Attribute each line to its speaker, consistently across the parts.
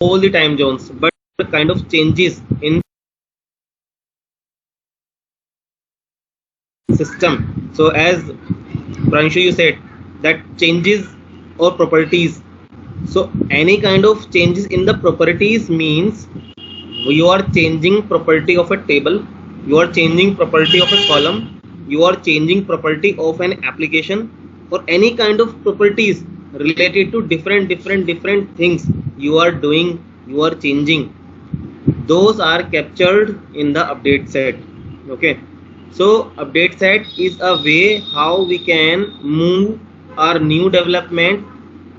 Speaker 1: all the time zones, but the kind of changes in system. So as Pranshu, you said that changes or properties. So any kind of changes in the properties means you are changing property of a table, you are changing property of a column, you are changing property of an application, or any kind of properties related to different things you are doing, you are changing. Those are captured in the update set. Okay, so update set is a way how we can move our new development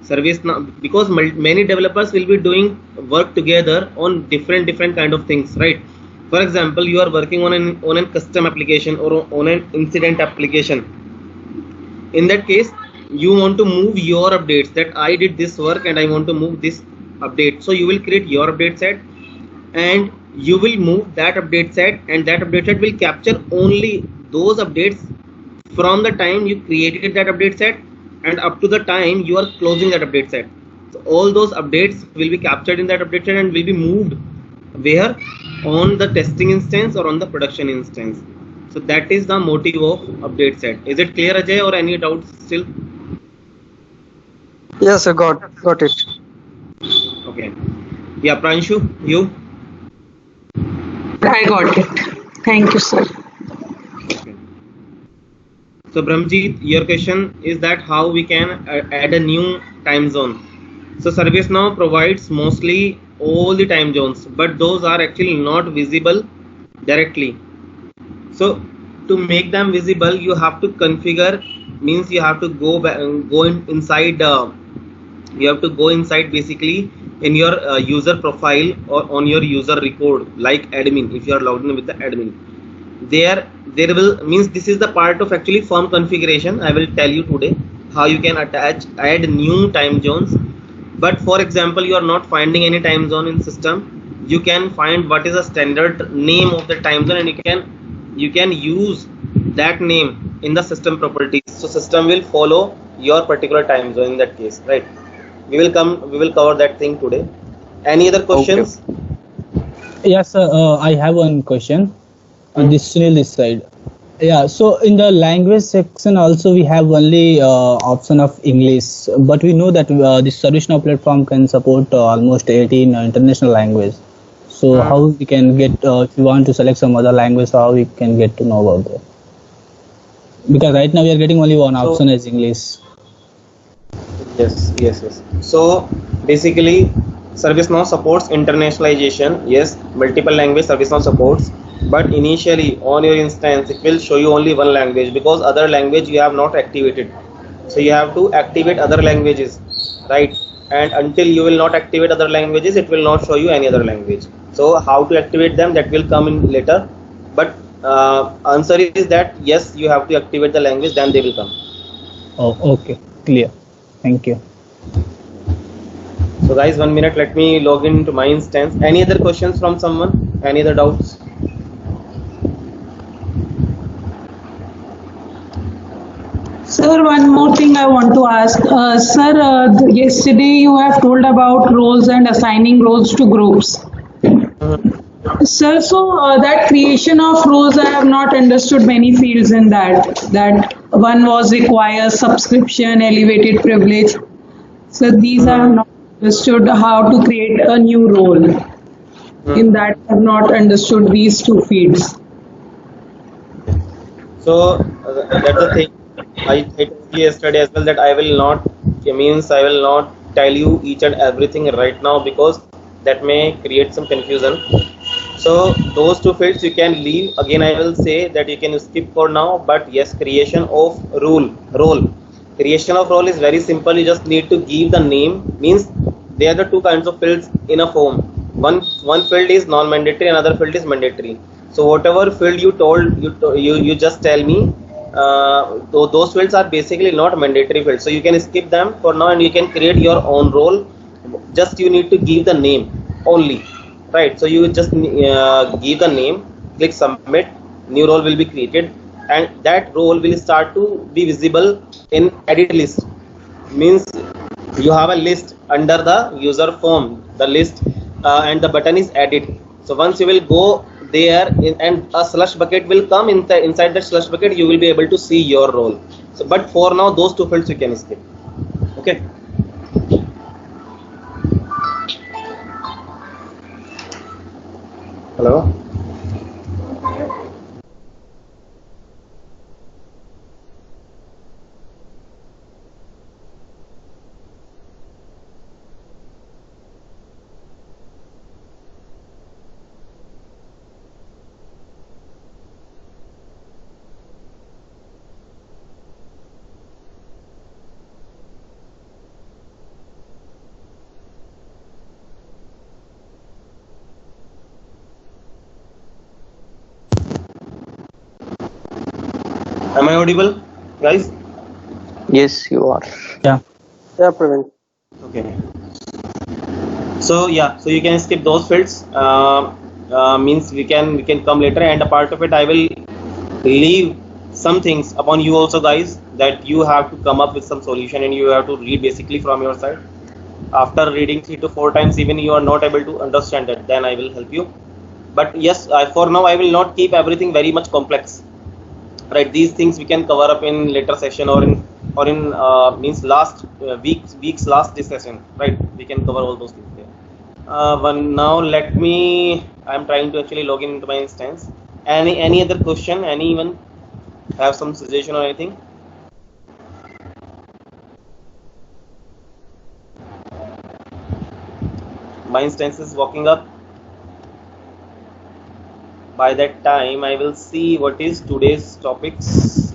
Speaker 1: service now, because many developers will be doing work together on different kind of things, right? For example, you are working on a custom application or on an incident application. In that case, you want to move your updates, that I did this work and I want to move this update. So you will create your update set and you will move that update set, and that update set will capture only those updates from the time you created that update set and up to the time you are closing that update set. So all those updates will be captured in that update set and will be moved where, on the testing instance or on the production instance. So that is the motive of update set. Is it clear, Ajay, or any doubts still?
Speaker 2: Yes, I got it.
Speaker 1: Okay. Yeah, Pranshu, you?
Speaker 3: I got it. Thank you, sir.
Speaker 1: Okay. So Brahmjeet, your question is that how we can add a new time zone. So ServiceNow provides mostly all the time zones, but those are actually not visible directly. So to make them visible, you have to configure, means you have to go inside. You have to go inside basically in your user profile or on your user record, like admin. If you are logged in with the admin, there will, means this is the part of actually form configuration. I will tell you today how you can add new time zones. But for example, you are not finding any time zone in system, you can find what is a standard name of the time zone, and you can use that name in the system properties. So system will follow your particular time zone in that case, right? We will cover that thing today. Any other questions?
Speaker 4: Okay. Yes, sir. I have one question. This Sunil this side. Yeah. So in the language section also we have only option of English, but we know that this ServiceNow platform can support almost 18 international language. So how we can get if you want to select some other language, how we can get to know about that? Because right now we are getting only one option as English.
Speaker 1: Yes. So basically, ServiceNow supports internationalization. Yes, multiple language ServiceNow supports, but initially on your instance it will show you only one language because other language you have not activated. So you have to activate other languages, right? And until you will not activate other languages, it will not show you any other language. So how to activate them, that will come in later. But answer is that yes, you have to activate the language, then they will come.
Speaker 4: Oh, okay, clear. Thank you.
Speaker 1: So guys, 1 minute, let me log into my instance. Any other questions from someone? Any other doubts?
Speaker 3: Sir, one more thing I want to ask. Sir, yesterday you have told about roles and assigning roles to groups. Sir, so that creation of roles, I have not understood many fields in that. That one was require subscription, elevated privilege. So these I have not understood how to create a new role. In that I have not understood these two fields.
Speaker 1: So that's the thing. I told you yesterday as well that I will not tell you each and everything right now because that may create some confusion. So those two fields you can leave. Again, I will say that you can skip for now. But yes, creation of role. Creation of role is very simple. You just need to give the name. Means there are the two kinds of fields in a form. One field is non-mandatory, another field is mandatory. So whatever field you just tell me. Those fields are basically not mandatory fields, so you can skip them for now and you can create your own role. Just you need to give the name only, right? So you just give the name, click submit, new role will be created, and that role will start to be visible in edit list. Means you have a list under the user form, the list, and the button is edit. So once you will go there and a slush bucket will come inside the slush bucket, you will be able to see your role. So but for now those two fields you can skip. Okay. Hello. Am I audible, guys?
Speaker 2: Yes, you are.
Speaker 4: Yeah.
Speaker 2: Yeah, Praveen.
Speaker 1: Okay. So yeah, so you can skip those fields. Means we can come later, and a part of it I will leave some things upon you also, guys, that you have to come up with some solution and you have to read basically from your side. After reading 3 to 4 times, even you are not able to understand that, then I will help you. But yes, for now I will not keep everything very much complex. Right, these things we can cover up in later session or in means last week's last discussion. Right, we can cover all those things there. Now let me. I'm trying to actually log in into my instance. Any other question? Anyone have some suggestion or anything? My instance is walking up. By that time I will see what is today's topics.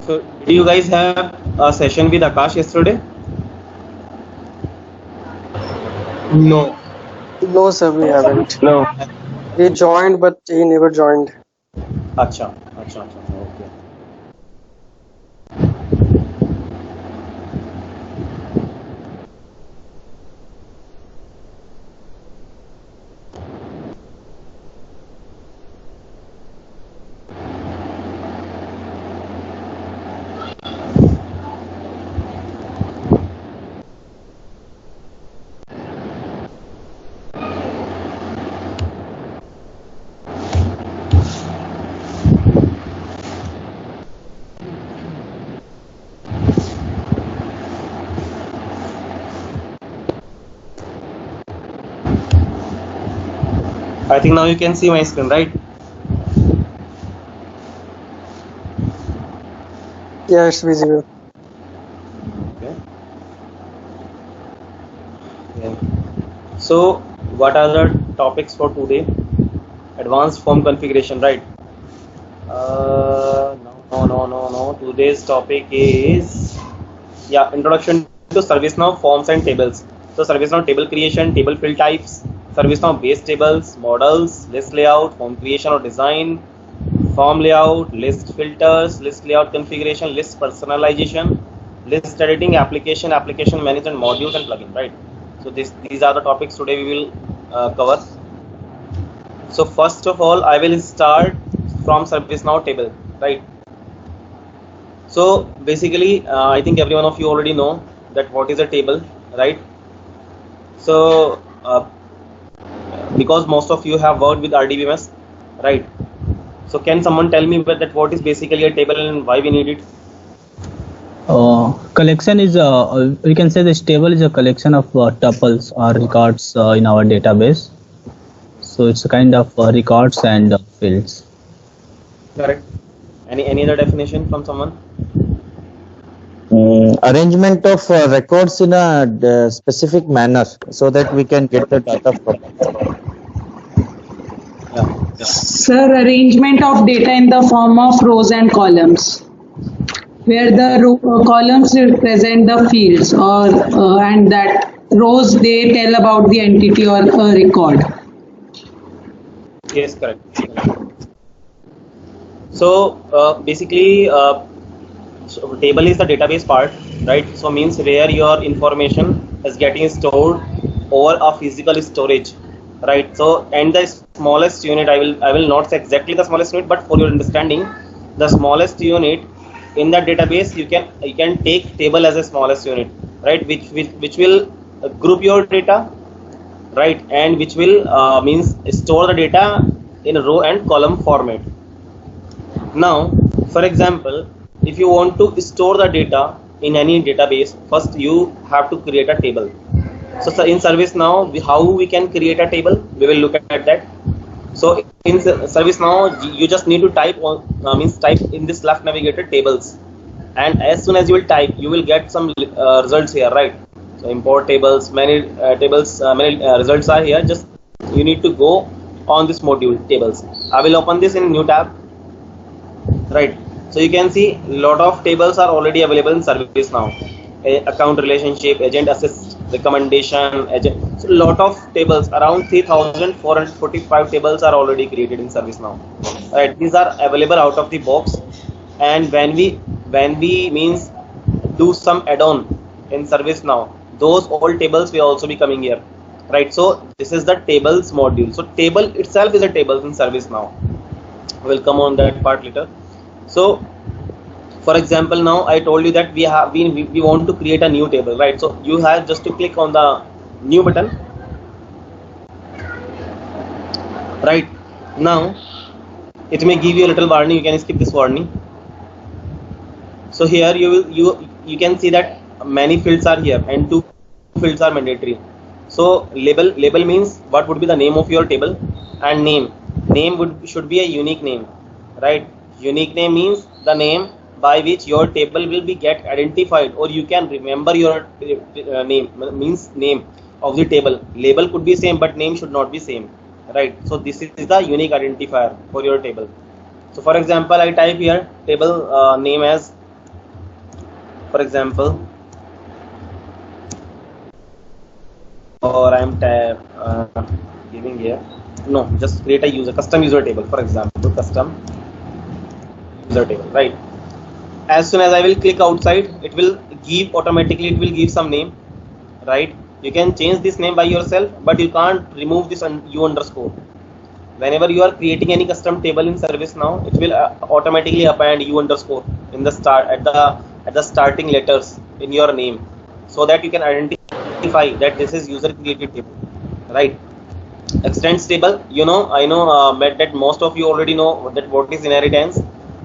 Speaker 1: So did you guys have a session with Akash yesterday?
Speaker 5: No.
Speaker 2: No, sir, we haven't.
Speaker 5: No.
Speaker 2: He joined, but he never joined.
Speaker 1: Acha, okay. I think now you can see my screen, right?
Speaker 2: Yeah, it's visible.
Speaker 1: Okay. Yeah. So what are the topics for today? Advanced form configuration, right? No. Today's topic is introduction to ServiceNow forms and tables. So ServiceNow table creation, table field types, ServiceNow base tables, models, list layout, form creation or design, form layout, list filters, list layout configuration, list personalization, list editing, application management, modules and plugin, right? So these are the topics today we will cover. So first of all, I will start from ServiceNow table, right? So basically, I think every one of you already know that what is a table, right? So because most of you have worked with RDBMS, right? So can someone tell me that what is basically a table and why we need it?
Speaker 4: Collection is we can say this table is a collection of tuples or records in our database. So it's a kind of records and fields.
Speaker 1: Correct. Any other definition from someone?
Speaker 6: Arrangement of records in a specific manner so that we can get the data from it.
Speaker 1: Yeah.
Speaker 3: Sir, arrangement of data in the form of rows and columns, where the columns represent the fields, or and that rows they tell about the entity or record.
Speaker 1: Yes, correct. So basically, so table is the database part, right? So means where your information is getting stored over a physical storage, right? So and the smallest unit, I will not say exactly the smallest unit, but for your understanding, the smallest unit in the database you can take table as a smallest unit, right? Which will group your data, right? And which will means store the data in a row and column format. Now, for example, if you want to store the data in any database, first you have to create a table. So in ServiceNow, how we can create a table? We will look at that. So in ServiceNow, you just need to type type in this left navigator tables, and as soon as you will type, you will get some results here, right? So import tables, many results are here. Just you need to go on this module tables. I will open this in a new tab, right? So you can see a lot of tables are already available in ServiceNow. Account relationship, agent assist, recommendation, agent. So a lot of tables, around 3,445 tables are already created in ServiceNow. Right, these are available out of the box. And when we means do some add-on in ServiceNow, those old tables will also be coming here. Right, so this is the tables module. So table itself is a table in ServiceNow. We'll come on that part later. So for example, now I told you that we want to create a new table, right? So you have just to click on the new button. Right, now it may give you a little warning. You can skip this warning. So here you can see that many fields are here and 2 fields are mandatory. So label means what would be the name of your table, and name should be a unique name, right? Unique name means the name by which your table will be get identified, or you can remember your name, means name of the table. Label could be same, but name should not be same, right? So this is the unique identifier for your table. So for example, I type here table name as, for example, or I am giving here, no, just create a custom user table. For example, custom user table, right? As soon as I will click outside, it will give some name, right? You can change this name by yourself, but you can't remove this u underscore. Whenever you are creating any custom table in ServiceNow, it will automatically append u underscore in the start at the starting letters in your name, so that you can identify that this is user created table, right? Extends table, I know that most of you already know that what is inheritance,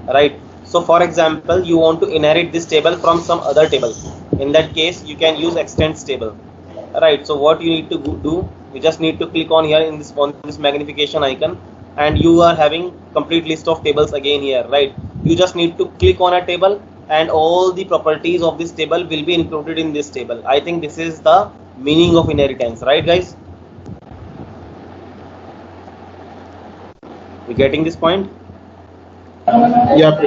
Speaker 1: right? So for example, you want to inherit this table from some other table. In that case, you can use extends table, right? So what you need to do, you just need to click on here in this magnification icon, and you are having complete list of tables again here, right? You just need to click on a table, and all the properties of this table will be included in this table. I think this is the meaning of inheritance, right, guys? You getting this point?
Speaker 5: Yeah.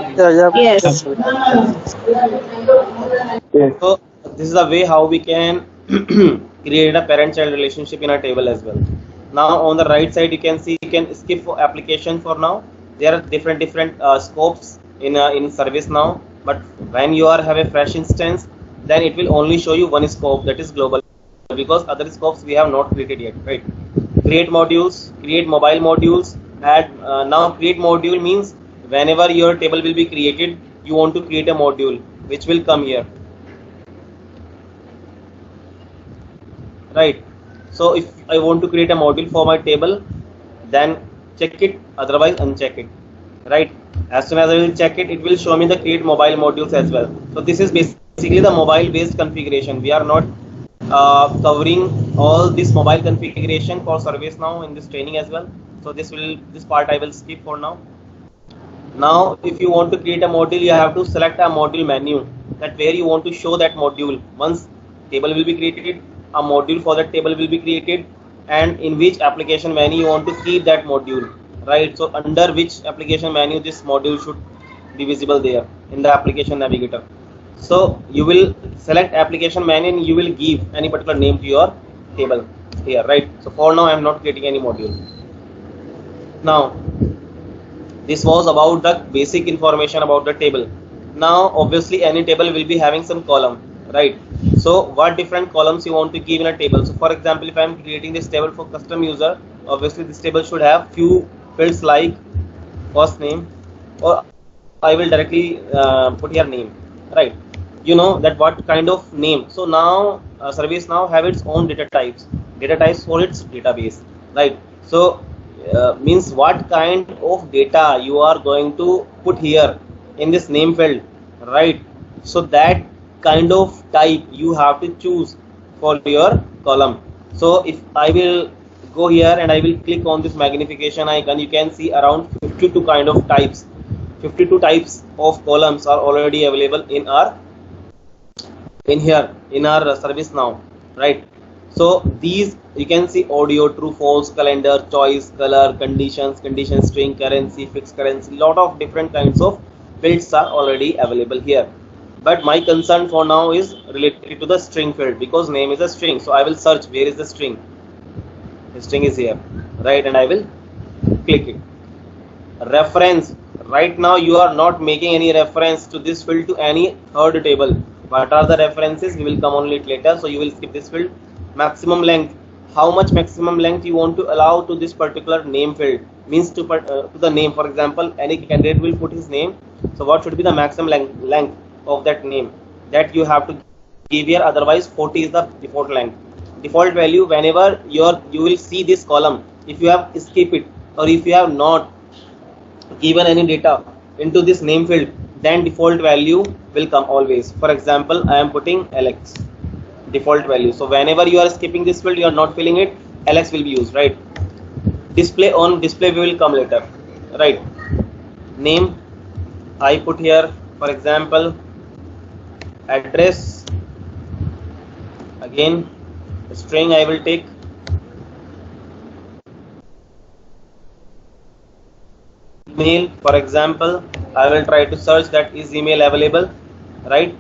Speaker 2: Yes.
Speaker 1: So this is the way how we can create a parent-child relationship in a table as well. Now on the right side, you can see you can skip for application for now. There are different scopes in ServiceNow, but when you have a fresh instance, then it will only show you one scope, that is global, because other scopes we have not created yet, right? Create modules, create mobile modules. Add now create module means whenever your table will be created, you want to create a module which will come here, right? So if I want to create a module for my table, then check it, otherwise uncheck it, right? As soon as I will check it, it will show me the create mobile modules as well. So this is basically the mobile based configuration. We are not covering all this mobile configuration for ServiceNow in this training as well. So this part I will skip for now. Now if you want to create a module, you have to select a module menu, that where you want to show that module. Once table will be created, a module for that table will be created, and in which application menu you want to keep that module, right? So under which application menu this module should be visible there in the application navigator. So you will select application menu and you will give any particular name to your table here, right? So for now I am not creating any module. Now this was about the basic information about the table. Now obviously any table will be having some column, right? So what different columns you want to give in a table? So for example, if I am creating this table for custom user, obviously this table should have few fields like first name, or I will directly put here name, right? You know that what kind of name. So now ServiceNow have its own data types for its database, right? So means what kind of data you are going to put here in this name field, right? So that kind of type you have to choose for your column. So if I will go here and I will click on this magnification icon, you can see around 52 kind of types. 52 types of columns are already available in our ServiceNow, right? So these you can see audio, true, false, calendar, choice, color, conditions, condition string, currency, fixed currency, lot of different kinds of fields are already available here. But my concern for now is related to the string field, because name is a string. So I will search where is the string. The string is here, right? And I will click it. Reference. Right now you are not making any reference to this field to any third table. What are the references? We will come on it later. So you will skip this field. Maximum length. How much maximum length you want to allow to this particular name field, means to the name. For example, any candidate will put his name. So what should be the maximum length of that name? That you have to give here. Otherwise 40 is the default length. Default value, whenever you will see this column, if you have skipped it or if you have not given any data into this name field, then default value will come always. For example, I am putting Alex default value. So whenever you are skipping this field, you are not filling it, Alex will be used, right? Display on display we will come later, right? Name I put here, for example, address, again string I will take, email, for example, I will try to search that is email available, right?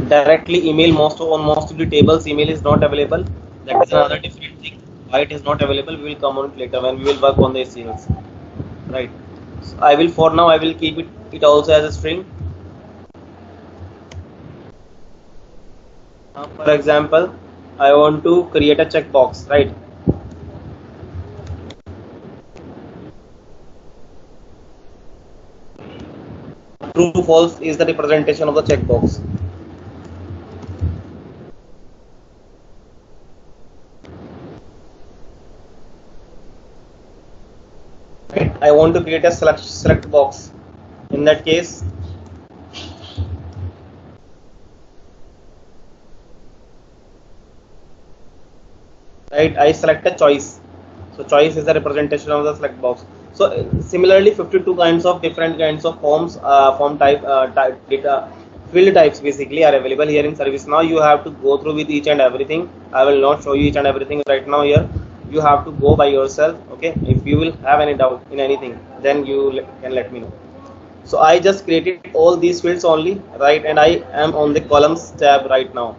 Speaker 1: Directly email, on most of the tables email is not available. That is another different thing. Why it is not available, we will come on it later when we will work on the SELs, right? So I will, for now I will keep it also as a string. Now, for example, I want to create a checkbox, right? True, false is the representation of the checkbox. Right. I want to create a select box. In that case, right, I select a choice. So choice is the representation of the select box. So similarly, 52 kinds of different kinds of forms, form type, data field types basically are available here in ServiceNow. You have to go through with each and everything. I will not show you each and everything right now here. You have to go by yourself. Okay, if you will have any doubt in anything, then you can let me know. So I just created all these fields only, right? And I am on the columns tab right now.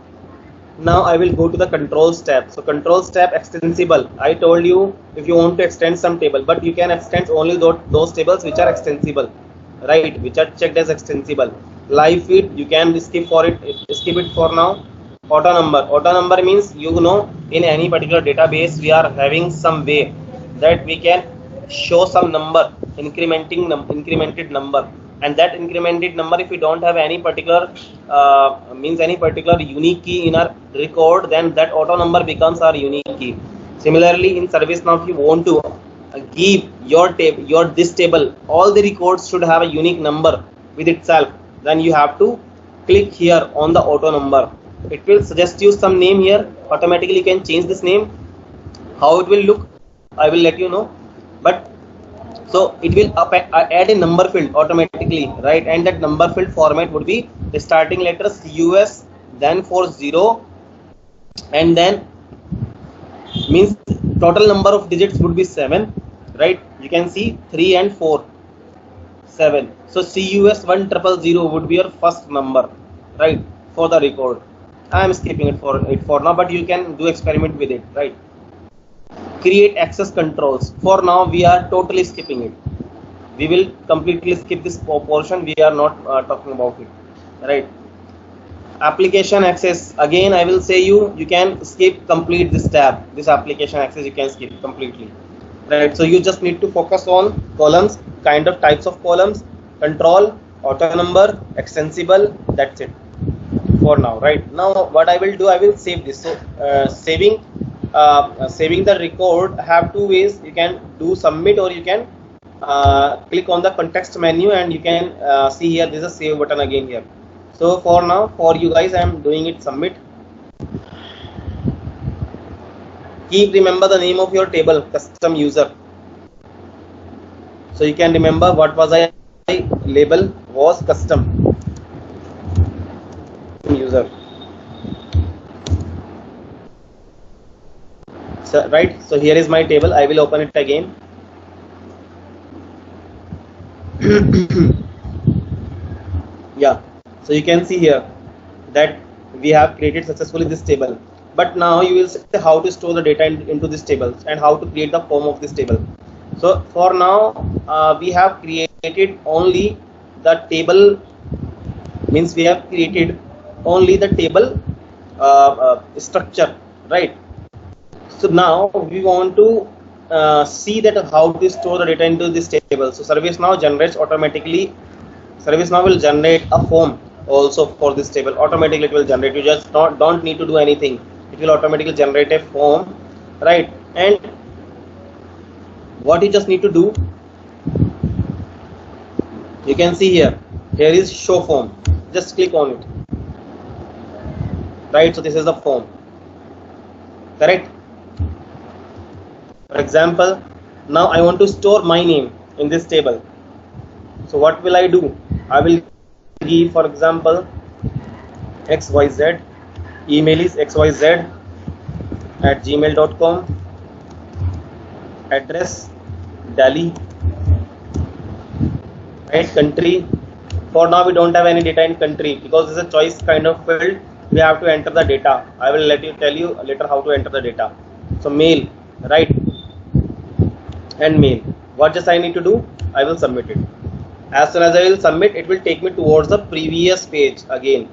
Speaker 1: Now I will go to the controls tab. So controls tab extensible. I told you if you want to extend some table, but you can extend only those tables which are extensible, right? Which are checked as extensible. Live feed, you can skip it for now. Auto number means, you know, in any particular database we are having some way that we can show some number, incremented number, and that incremented number, if we don't have any particular unique key in our record, then that auto number becomes our unique key. Similarly, in ServiceNow, if you want to give this table, all the records should have a unique number with itself, then you have to click here on the auto number, it will suggest you some name here. Automatically you can change this name. How it will look, I will let you know. But so it will add a number field automatically, right? And that number field format would be the starting letters US, then 40, and then means total number of digits would be 7, right? You can see 3 and 4, 7. So CUS 1000 would be your first number, right, for the record. I am skipping it for now, but you can do experiment with it, right? Create access controls. For now we are totally skipping it. We will completely skip this portion. We are not talking about it, right? Application access, again I will say you can skip complete this tab. This application access you can skip completely, right? So you just need to focus on columns, kind of types of columns, control, auto number, extensible. That's it for now, right? Now what I will do, I will save this. So saving the record, have two ways. You can do submit, or you can click on the context menu, and you can see here there's a save button again here. So for now, for you guys, I am doing it submit. Remember the name of your table, custom user. So you can remember what was I label was custom user. So, right. So here is my table. I will open it again. Yeah. So you can see here that we have created successfully this table. But now you will see how to store the data into this table and how to create the form of this table. So for now, we have created only the table, means we have created only the table structure, right? So now we want to see that how to store the data into this table. So ServiceNow generates automatically. ServiceNow will generate a form also for this table. Automatically it will generate. You just don't need to do anything. It will automatically generate a form, right? And what you just need to do, you can see here is show form. Just click on it, right? So this is the form, correct? For example, now I want to store my name in this table. So what will I do? I will give, for example, XYZ, email is xyz@gmail.com, address Delhi, right? Country, for now we don't have any data in country because it's a choice kind of field. We have to enter the data. I will tell you later how to enter the data. So mail, right? And mail. What just I need to do? I will submit it. As soon as I will submit, it will take me towards the previous page again,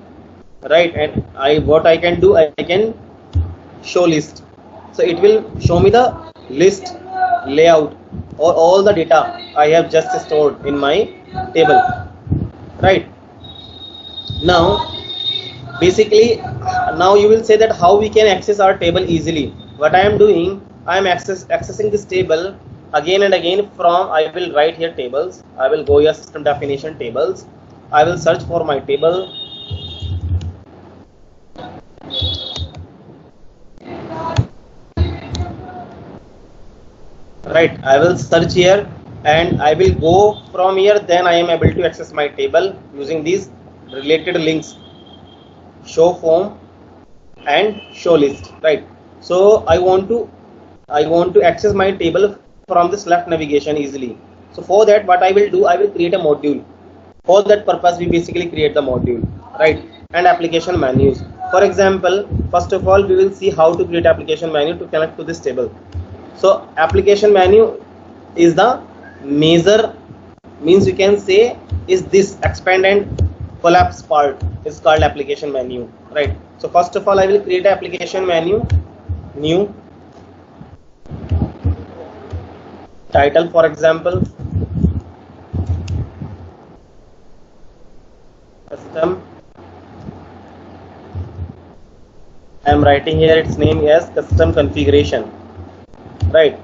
Speaker 1: right? And what I can do, I can show list. So it will show me the list layout or all the data I have just stored in my table, right? Now basically, now you will say that how we can access our table easily. What I am doing, I am accessing this table again and again from, I will write here tables. I will go here system definition tables. I will search for my table. Right, I will search here and I will go from here. Then I am able to access my table using these related links, show form and show list, right? So I want to access my table from this left navigation easily. So for that, what I will do, I will create a module. For that purpose, we basically create the module, right? And application menus. For example, first of all, we will see how to create application menu to connect to this table. So application menu is the major, means you can say is this expand and collapse part is called application menu, right? So first of all, I will create an application menu, new, title, for example, custom. I am writing here its name as custom configuration, right?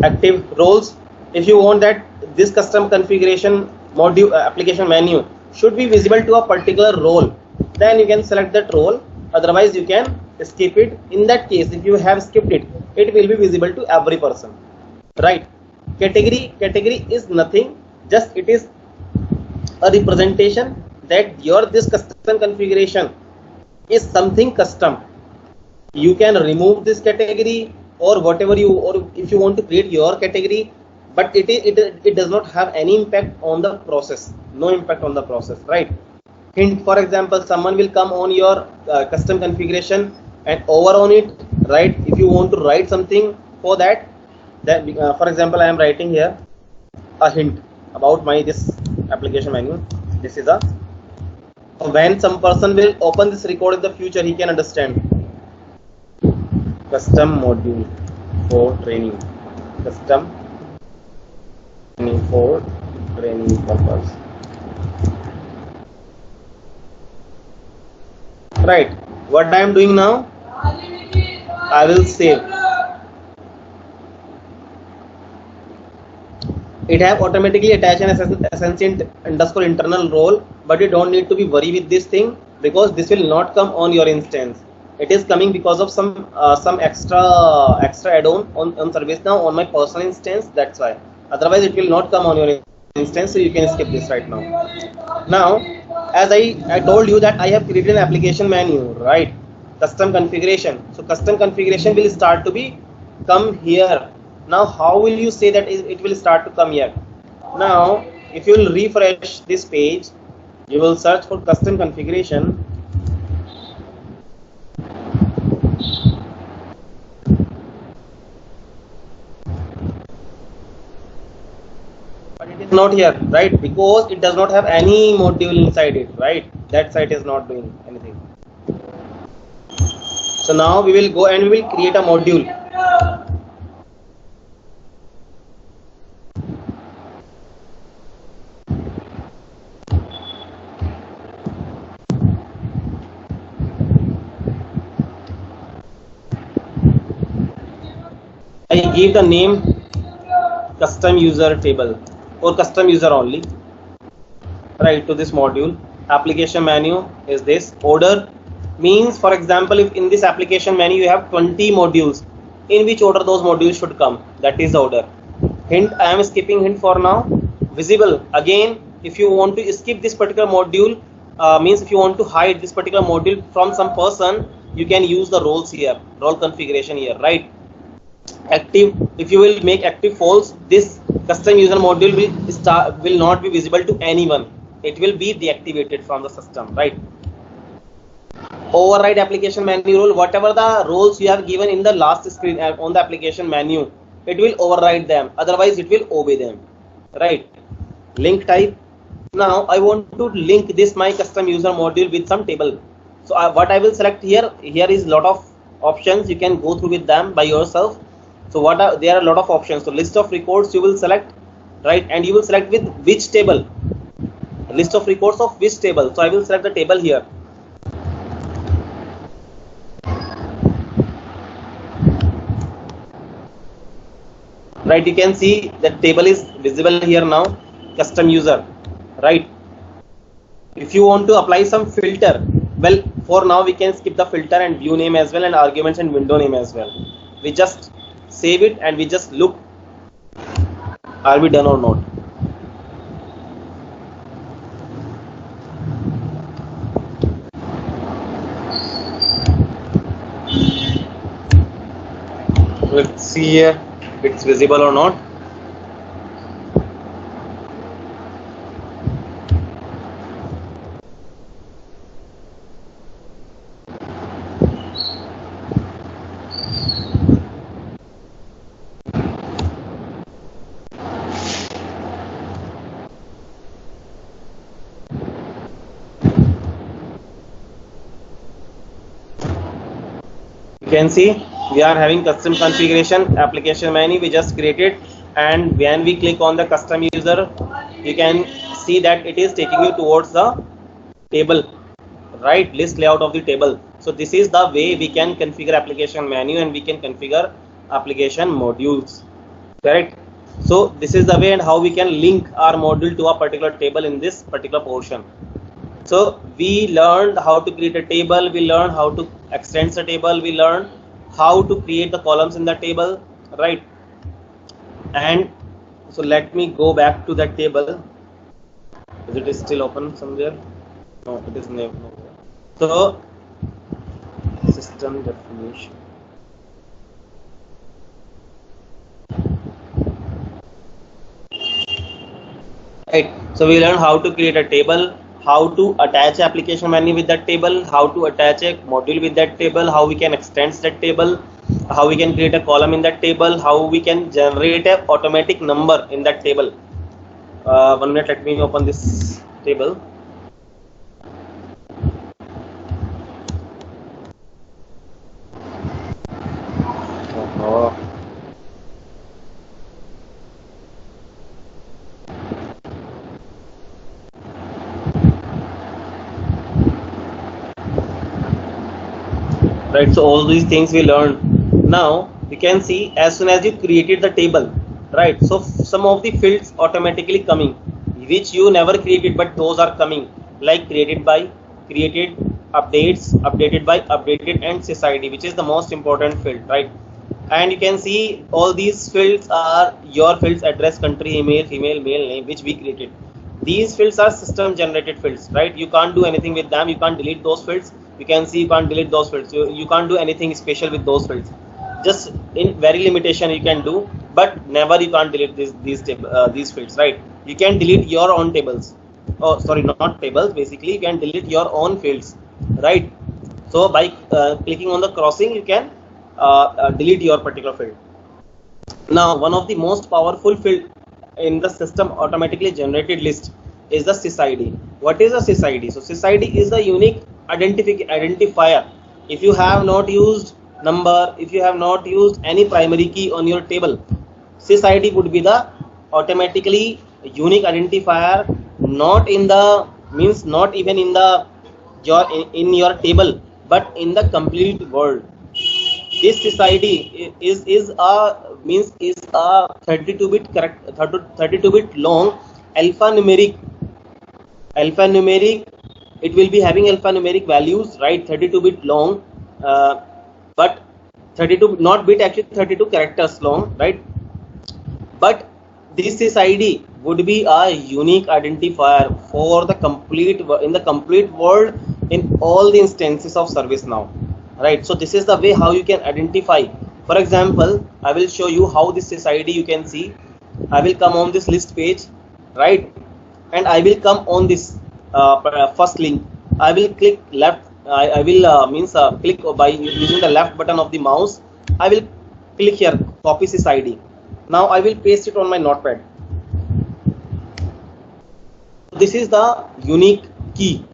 Speaker 1: Active roles. If you want that this custom configuration module application menu should be visible to a particular role, then you can select that role, otherwise you can skip it. In that case, if you have skipped it, it will be visible to every person, right? Category is nothing, just it is a representation that your this custom configuration is something custom. You can remove this category or whatever you, or if you want to create your category, but it does not have any impact on the process, no impact on the process, right? Hint, for example, someone will come on your custom configuration and over on it, right? If you want to write something for that for example, I am writing here a hint about my this application menu. This is a, when some person will open this record in the future, he can understand. Custom module for training, custom training for training purpose, right? What I am doing now, I will save. It have automatically attached an Ascent underscore internal role, but you don't need to be worried with this thing, because this will not come on your instance. It is coming because of some extra add-on on ServiceNow on my personal instance. That's why. Otherwise, it will not come on your instance. So you can skip this right now. Now, as I told you that I have created an application menu, right? Custom configuration. So custom configuration will start to be come here. Now, how will you say that it will start to come here? Now, if you will refresh this page, you will search for custom configuration. But it is not here, right? Because it does not have any module inside it, right? That site is not doing anything. So now we will go and we will create a module. I give the name custom user table or custom user only, right, to this module. Application menu is this. Order means, for example, if in this application menu you have 20 modules, in which order those modules should come, that is the order. Hint, I am skipping hint for now. Visible, again, if you want to skip this particular module, means if you want to hide this particular module from some person, you can use the roles here, role configuration here, right? Active, if you will make active false, this custom user module will not be visible to anyone. It will be deactivated from the system, right? Override application menu role, whatever the roles you have given in the last screen on the application menu, it will override them, otherwise it will obey them, right? Link type, now I want to link this my custom user module with some table. So what I will select here is lot of options, you can go through with them by yourself. So there are a lot of options. So list of records you will select, right? And you will select with which table, list of records of which table. So I will select the table here. Right, you can see that table is visible here now, custom user, right? If you want to apply some filter, well, for now we can skip the filter and view name as well and arguments and window name as well. We just save it and we just look, are we done or not? Let's see here, it's visible or not. You can see we are having custom configuration application menu we just created, and when we click on the custom user, you can see that it is taking you towards the table, right? List layout of the table. So this is the way we can configure application menu and we can configure application modules, correct? So this is the way and how we can link our module to a particular table in this particular portion. So we learned how to create a table, we learned how to extend the table, we learned how to create the columns in the table, right? And so let me go back to that table. Is it still open somewhere? No, it is never. So system definition. Right. So we learn how to create a table, how to attach application menu with that table, how to attach a module with that table, how we can extend that table, how we can create a column in that table, how we can generate a automatic number in that table. 1 minute, let me open this table. Right, so all these things we learned. Now we can see as soon as you created the table, right, so some of the fields automatically coming which you never created, but those are coming, like created by, created, updates, updated by, updated, and sysID, which is the most important field, right? And you can see all these fields are your fields: address, country, email, female, male, name, which we created. These fields are system generated fields, right? You can't do anything with them, you can't delete those fields. You can see you can't delete those fields, you can't do anything special with those fields, just in very limitation you can do, but never you can't delete these fields, right? You can delete your own tables, oh sorry, not tables, basically you can delete your own fields, right? So by clicking on the crossing you can delete your particular field. Now one of the most powerful field in the system automatically generated list is the sysID. What is a sysID? So sysID is the unique identifier. If you have not used number, if you have not used any primary key on your table, sysID would be the automatically unique identifier, not in the means not even in the in your table, but in the complete world. This sysID is a 32-bit correct 32-bit long alphanumeric. It will be having alphanumeric values, right? 32-bit long, but 32 not bit, actually 32 characters long, right? But this sysID would be a unique identifier for the complete world in all the instances of ServiceNow, right? So this is the way how you can identify. For example, I will show you how this sysID you can see. I will come on this list page, right? And I will come on this first link. I will click left. I will click by using the left button of the mouse. I will click here, copy sysID. Now I will paste it on my notepad. This is the unique key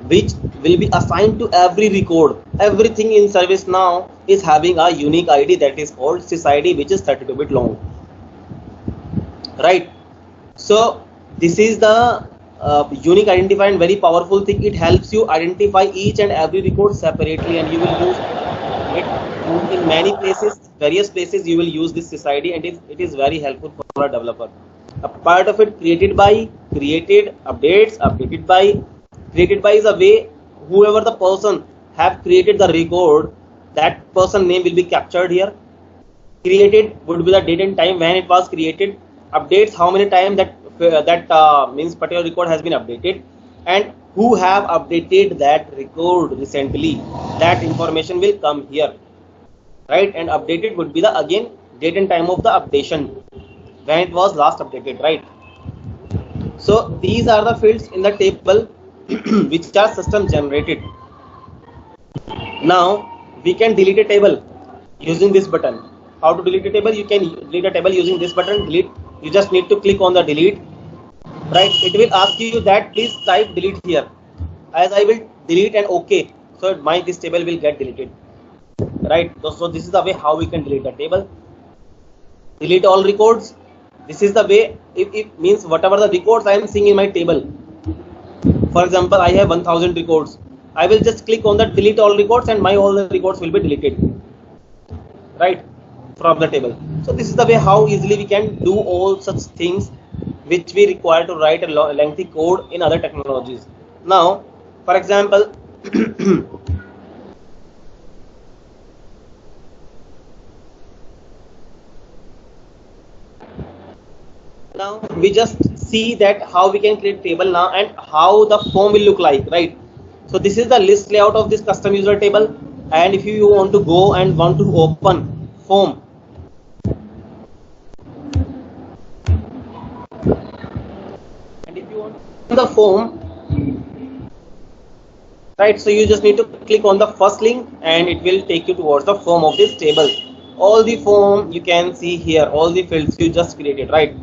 Speaker 1: which will be assigned to every record. Everything in ServiceNow is having a unique ID that is called sysID, which is 32-bit long, right? So this is the unique identifier and very powerful thing. It helps you identify each and every record separately, and you will use it in many places, various places you will use this sysID, and it is very helpful for a developer. A part of it created by, created, updates, updated by. Created by is a way whoever the person have created the record, that person name will be captured here. Created would be the date and time when it was created. Updates, how many times that means particular record has been updated, and who have updated that record recently, that information will come here, right? And updated would be the again date and time of the updation, when it was last updated, right? So these are the fields in the table which are system generated. Now we can delete a table using this button. How to delete a table? You can delete a table using this button, delete. You just need to click on the delete, right? It will ask you that please type delete here. As I will delete and OK, so this table will get deleted, right? So this is the way how we can delete the table. Delete all records. This is the way. It means whatever the records I am seeing in my table. For example, I have 1000 records. I will just click on the delete all records, and all the records will be deleted, right? from the table. So this is the way how easily we can do all such things which we require to write a lengthy code in other technologies. Now, for example, now we just see that how we can create table now and how the form will look like, right? So this is the list layout of this custom user table, and if you want to go and want to open form, and if you want to open the form, right, so you just need to click on the first link and it will take you towards the form of this table. All the form you can see here, all the fields you just created, right?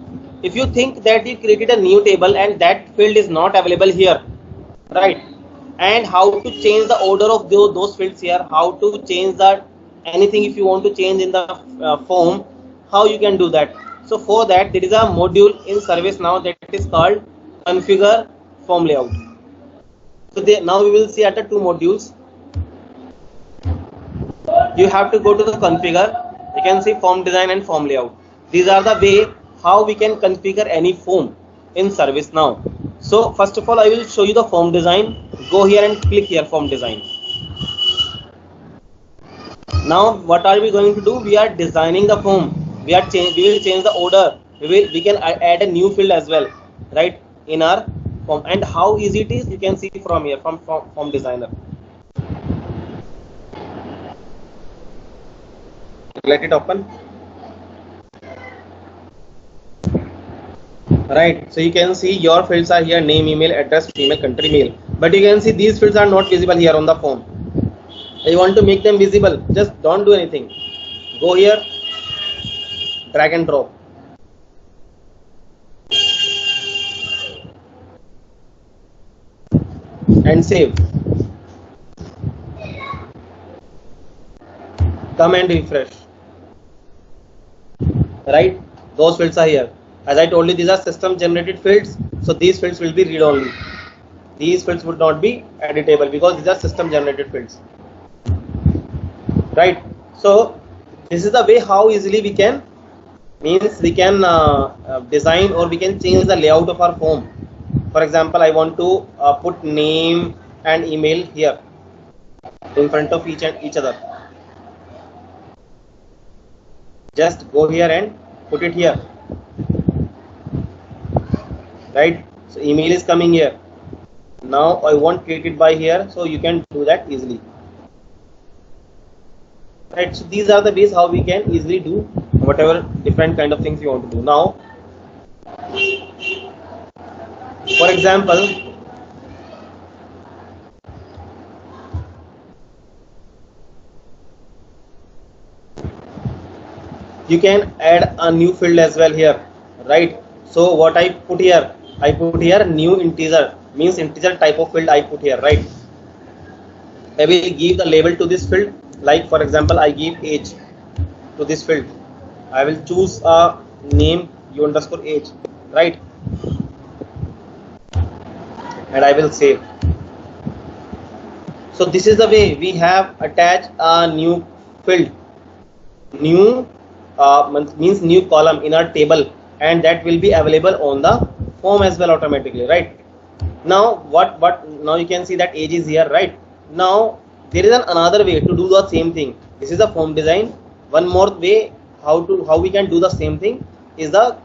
Speaker 1: If you think that you created a new table and that field is not available here, right, and how to change the order of those fields here, how to change that anything if you want to change in the form, how you can do that. So for that there is a module in ServiceNow that is called configure form layout. So now we will see at the two modules. You have to go to the configure. You can see form design and form layout. These are the way how we can configure any form in ServiceNow. So first of all, I will show you the form design. Go here and click here form design. Now what are we going to do? We are designing the form. We will change the order. We can add a new field as well, right, in our form. And how easy it is, you can see from here, from form designer. Let it open. Right, so you can see your fields are here: name, email, address, email, country, mail. But you can see these fields are not visible here on the form. You want to make them visible, just don't do anything. Go here, drag and drop. And save. Come and refresh. Right, those fields are here. As I told you, these are system generated fields, so these fields will be read only. These fields would not be editable because these are system generated fields, right? So this is the way how easily we can design or we can change the layout of our form. For example, I want to put name and email here in front of each other. Just go here and put it here, right? So email is coming here. Now I want created by here, so you can do that easily, right? So these are the ways how we can easily do whatever different kind of things you want to do. Now, for example, you can add a new field as well here, right? So what I put here new integer, means integer type of field I put here, right? I will give the label to this field, like for example I give age to this field. I will choose a name u_age, right? And I will save. So this is the way we have attached a new field, new means new column in our table, and that will be available on the form as well automatically, right? Now now you can see that age is here, right? Now there is another way to do the same thing. This is the form design. One more way how we can do the same thing is the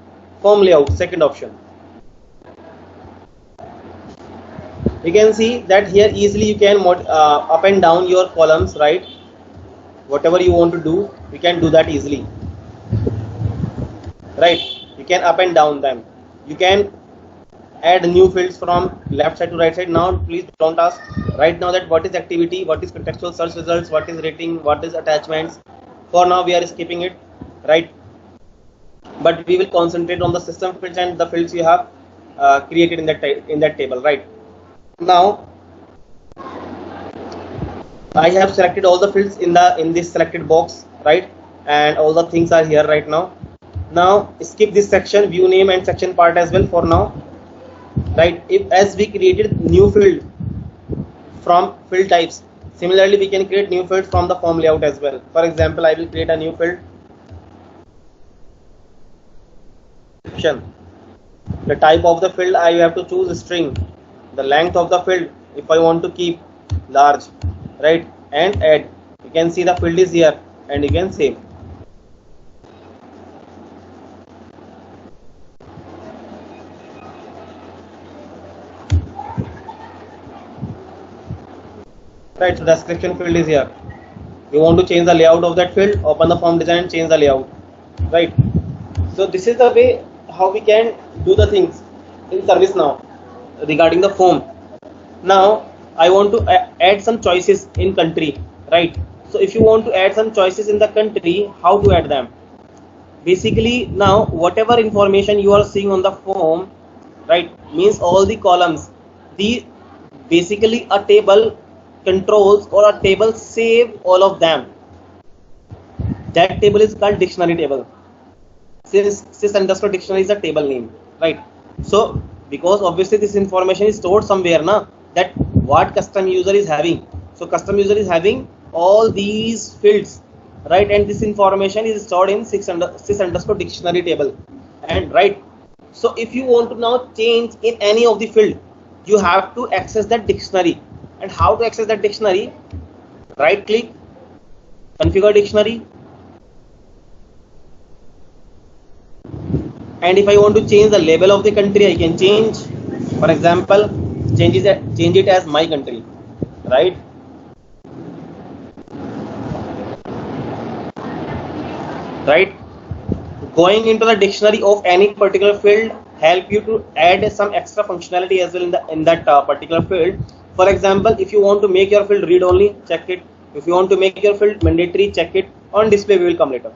Speaker 1: form layout, second option. You can see that here easily you can up and down your columns, right? Whatever you want to do, you can do that easily, right? You can up and down them. You can add new fields from left side to right side. Now please don't ask right now that what is activity, what is contextual search results, what is rating, what is attachments. For now we are skipping it, right? But we will concentrate on the system fields and the fields you have created in that table, right? Now I have selected all the fields in this selected box, right? And all the things are here right now. Now skip this section, view name and section part as well for now, right? As we created new field from field types, similarly we can create new fields from the form layout as well. For example, I will create a new field option. The type of the field I have to choose string. The length of the field if I want to keep large, right? And add. You can see the field is here and you can save. Right, so the description field is here. You want to change the layout of that field, open the form design, change the layout, right? So this is the way how we can do the things in ServiceNow regarding the form. Now I want to add some choices in country, right? So if you want to add some choices in the country, how to add them? Basically, now whatever information you are seeing on the form, right, means all the columns, the basically a table controls or a table save all of them. That table is called dictionary table. Since sys_ dictionary is a table name, right? So because obviously this information is stored somewhere now, that what custom user is having. So custom user is having all these fields, right? And this information is stored in sys_ dictionary table, and right. So if you want to now change in any of the field, you have to access that dictionary. And how to access that dictionary? Right click, configure dictionary, and if I want to change the label of the country, I can change. For example, change it as my country, right? Right. Going into the dictionary of any particular field help you to add some extra functionality as well in that particular field. For example, if you want to make your field read only, check it. If you want to make your field mandatory, check it. On display we will come later,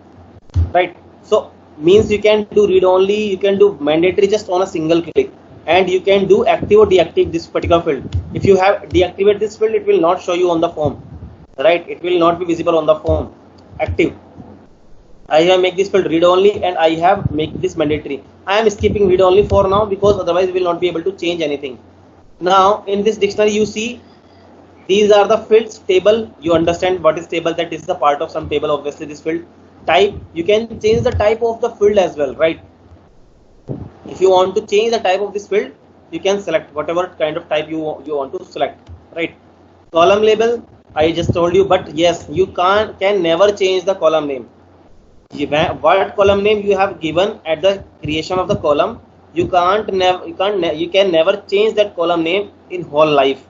Speaker 1: right? So means you can do read only, you can do mandatory just on a single click, and you can do active or deactivate this particular field. If you have deactivate this field, it will not show you on the form, right? It will not be visible on the form. Active, I have make this field read only and I have make this mandatory. I am skipping read only for now because otherwise we will not be able to change anything. Now in this dictionary you see these are the fields. Table, you understand what is table, that is the part of some table, obviously this field. Type, you can change the type of the field as well, right? If you want to change the type of this field, you can select whatever kind of type you want to select, right? Column label, I just told you, but yes, you can never change the column name. What column name you have given at the creation of the column, you can never change that column name in whole life,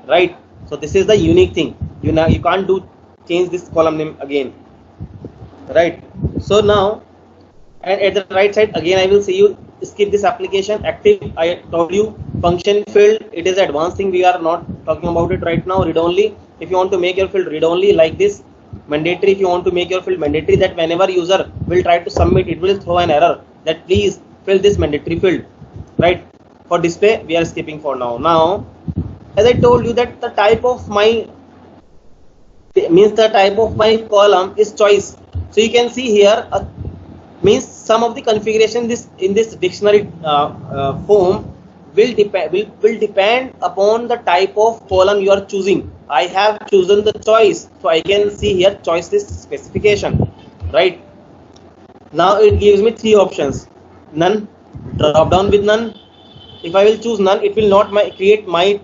Speaker 1: right? So this is the unique thing. You can't change this column name again, right? So now, and at the right side again I will see you skip this application. Active, I told you. Function field, it is advanced thing, we are not talking about it right now. Read only, if you want to make your field read only like this. Mandatory, if you want to make your field mandatory, that whenever user will try to submit, it will throw an error that please fill this mandatory field, right? For display we are skipping for now. Now as I told you that the type of my column is choice. So you can see here means some of the configuration in this dictionary form will depend upon the type of column you are choosing. I have chosen the choice, so I can see here choice list specification, right? Now it gives me three options. None, drop down with none. If I will choose none, it will not create my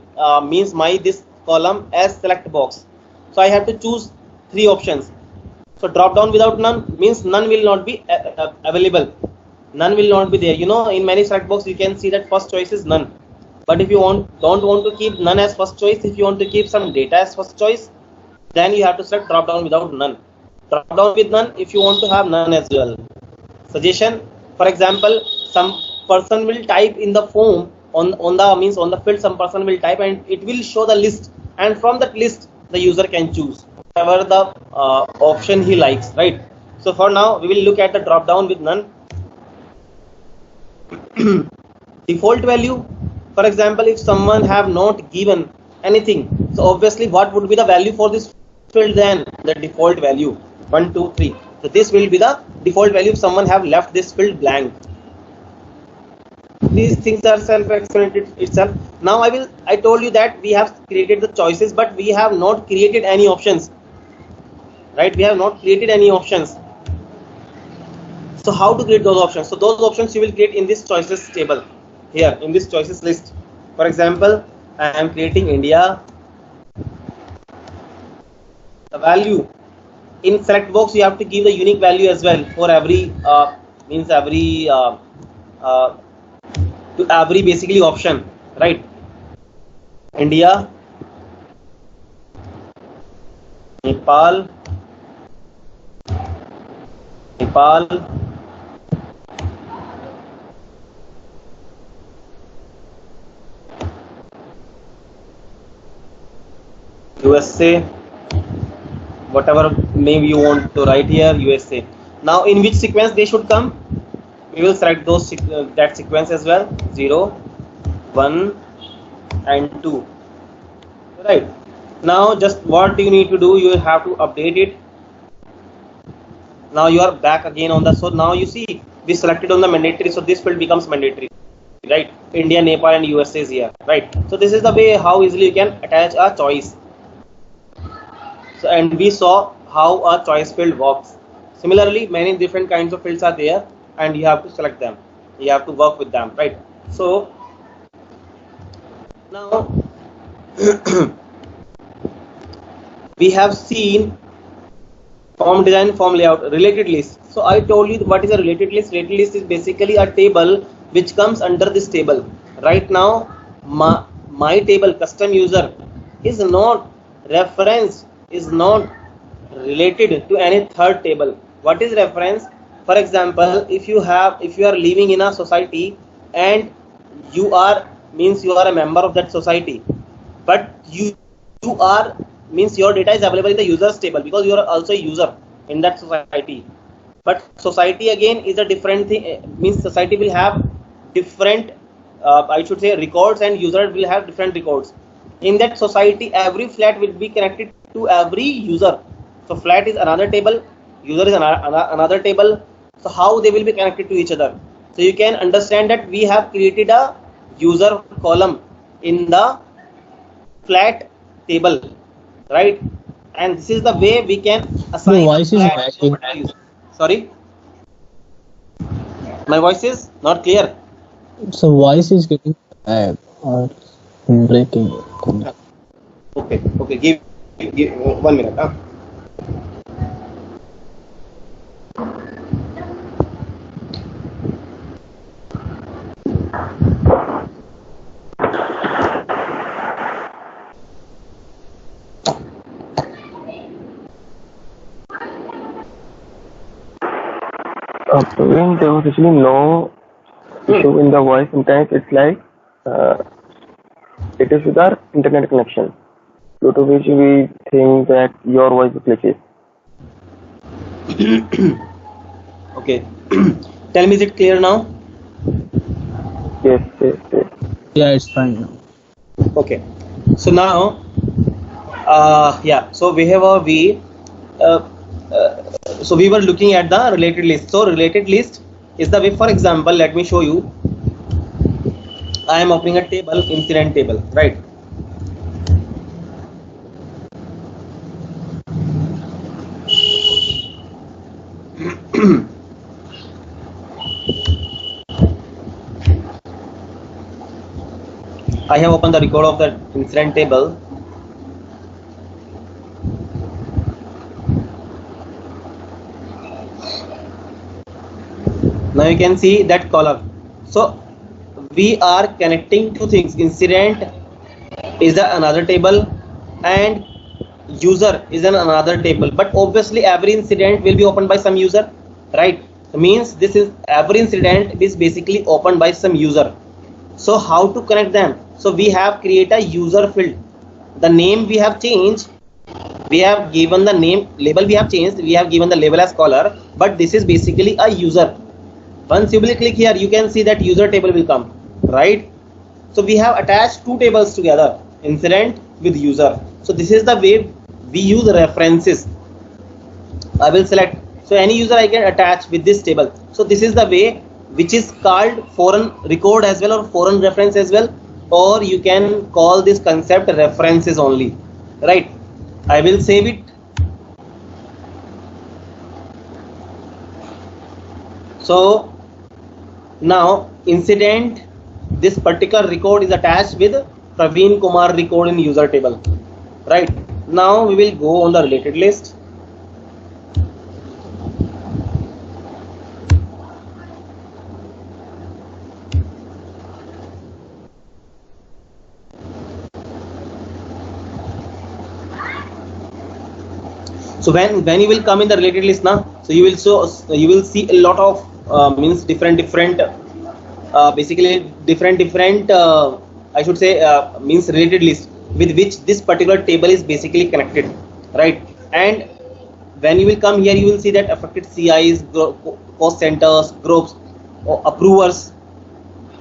Speaker 1: this column as select box. So I have to choose three options. So drop down without none means none will not be available. None will not be there. You know, in many select box you can see that first choice is none. But if you don't want to keep none as first choice, if you want to keep some data as first choice, then you have to select drop down without none. Drop down with none if you want to have none as well. Suggestion, for example, some person will type in the form on the field, some person will type and it will show the list, and from that list the user can choose whatever the option he likes, right? So for now we will look at the drop down with none. Default value, for example, if someone have not given anything, so obviously what would be the value for this field? Then the default value 1 2 3. So this will be the default value if someone have left this field blank. These things are self-explanatory itself. Now I told you that we have created the choices, but we have not created any options, right? We have not created any options. So how to create those options? So those options you will create in this choices table here, in this choices list. For example, I am creating India. The value in select box, you have to give the unique value as well for every to every basically option, right? India, Nepal, USA, whatever name you want to write here, USA. Now in which sequence they should come? We will select those that sequence as well, 0, 1 and 2, right? Now just what you need to do, you have to update it. Now you are back again on the, so now you see we selected on the mandatory, so this field becomes mandatory, right? India, Nepal and USA is here, right? So this is the way how easily you can attach a choice. So, and we saw how a choice field works. Similarly, many different kinds of fields are there and you have to select them, you have to work with them, right? So now we have seen form design, form layout, related list. So I told you what is a related list. Related list is basically a table which comes under this table. Right now my table custom user is not referenced, is not related to any third table. What is reference? For example, if you are living in a society and you are a member of that society, but you are your data is available in the users table because you are also a user in that society. But society again is a different thing, society will have different I should say records and user will have different records. In that society, every flat will be connected to every user. So flat is another table, user is another table. So how they will be connected to each other? So you can understand that we have created a user column in the flat table, right? And this is the way we can assign.
Speaker 4: Your voice is lagging.
Speaker 1: Sorry, my voice is not clear.
Speaker 4: So voice is getting or breaking.
Speaker 1: Okay, give 1 minute.
Speaker 7: When there was actually no issue in the voice, sometimes it's like it is with our internet connection, due to which we think that your voice glitches.
Speaker 1: Okay. Tell me, is it clear now?
Speaker 7: Yes.
Speaker 4: Yeah, it's fine now.
Speaker 1: Okay. So now, so so we were looking at the related list. So related list is the way. For example, let me show you. I am opening a table, incident table, right? I have opened the record of the incident table. Now you can see that column. So we are connecting two things. Incident is another table and user is another table. But obviously every incident will be opened by some user, right? So means this is every incident is basically opened by some user. So how to connect them? So we have created a user field. The name we have changed. We have given the name label. We have changed. We have given the label as caller. But this is basically a user. Once you will click here, you can see that user table will come, right? So we have attached two tables together, incident with user. So this is the way we use references. I will select. So any user I can attach with this table. So this is the way which is called foreign record as well or foreign reference as well, or you can call this concept references only, right? I will save it. So now incident, this particular record is attached with Praveen Kumar record in user table, right? Now we will go on the related list. So when you will come in the related list now, so you will see a lot of means different basically different I should say means related list with which this particular table is basically connected, right? And when you will come here, you will see that affected CIs, cost centers, groups, or approvers,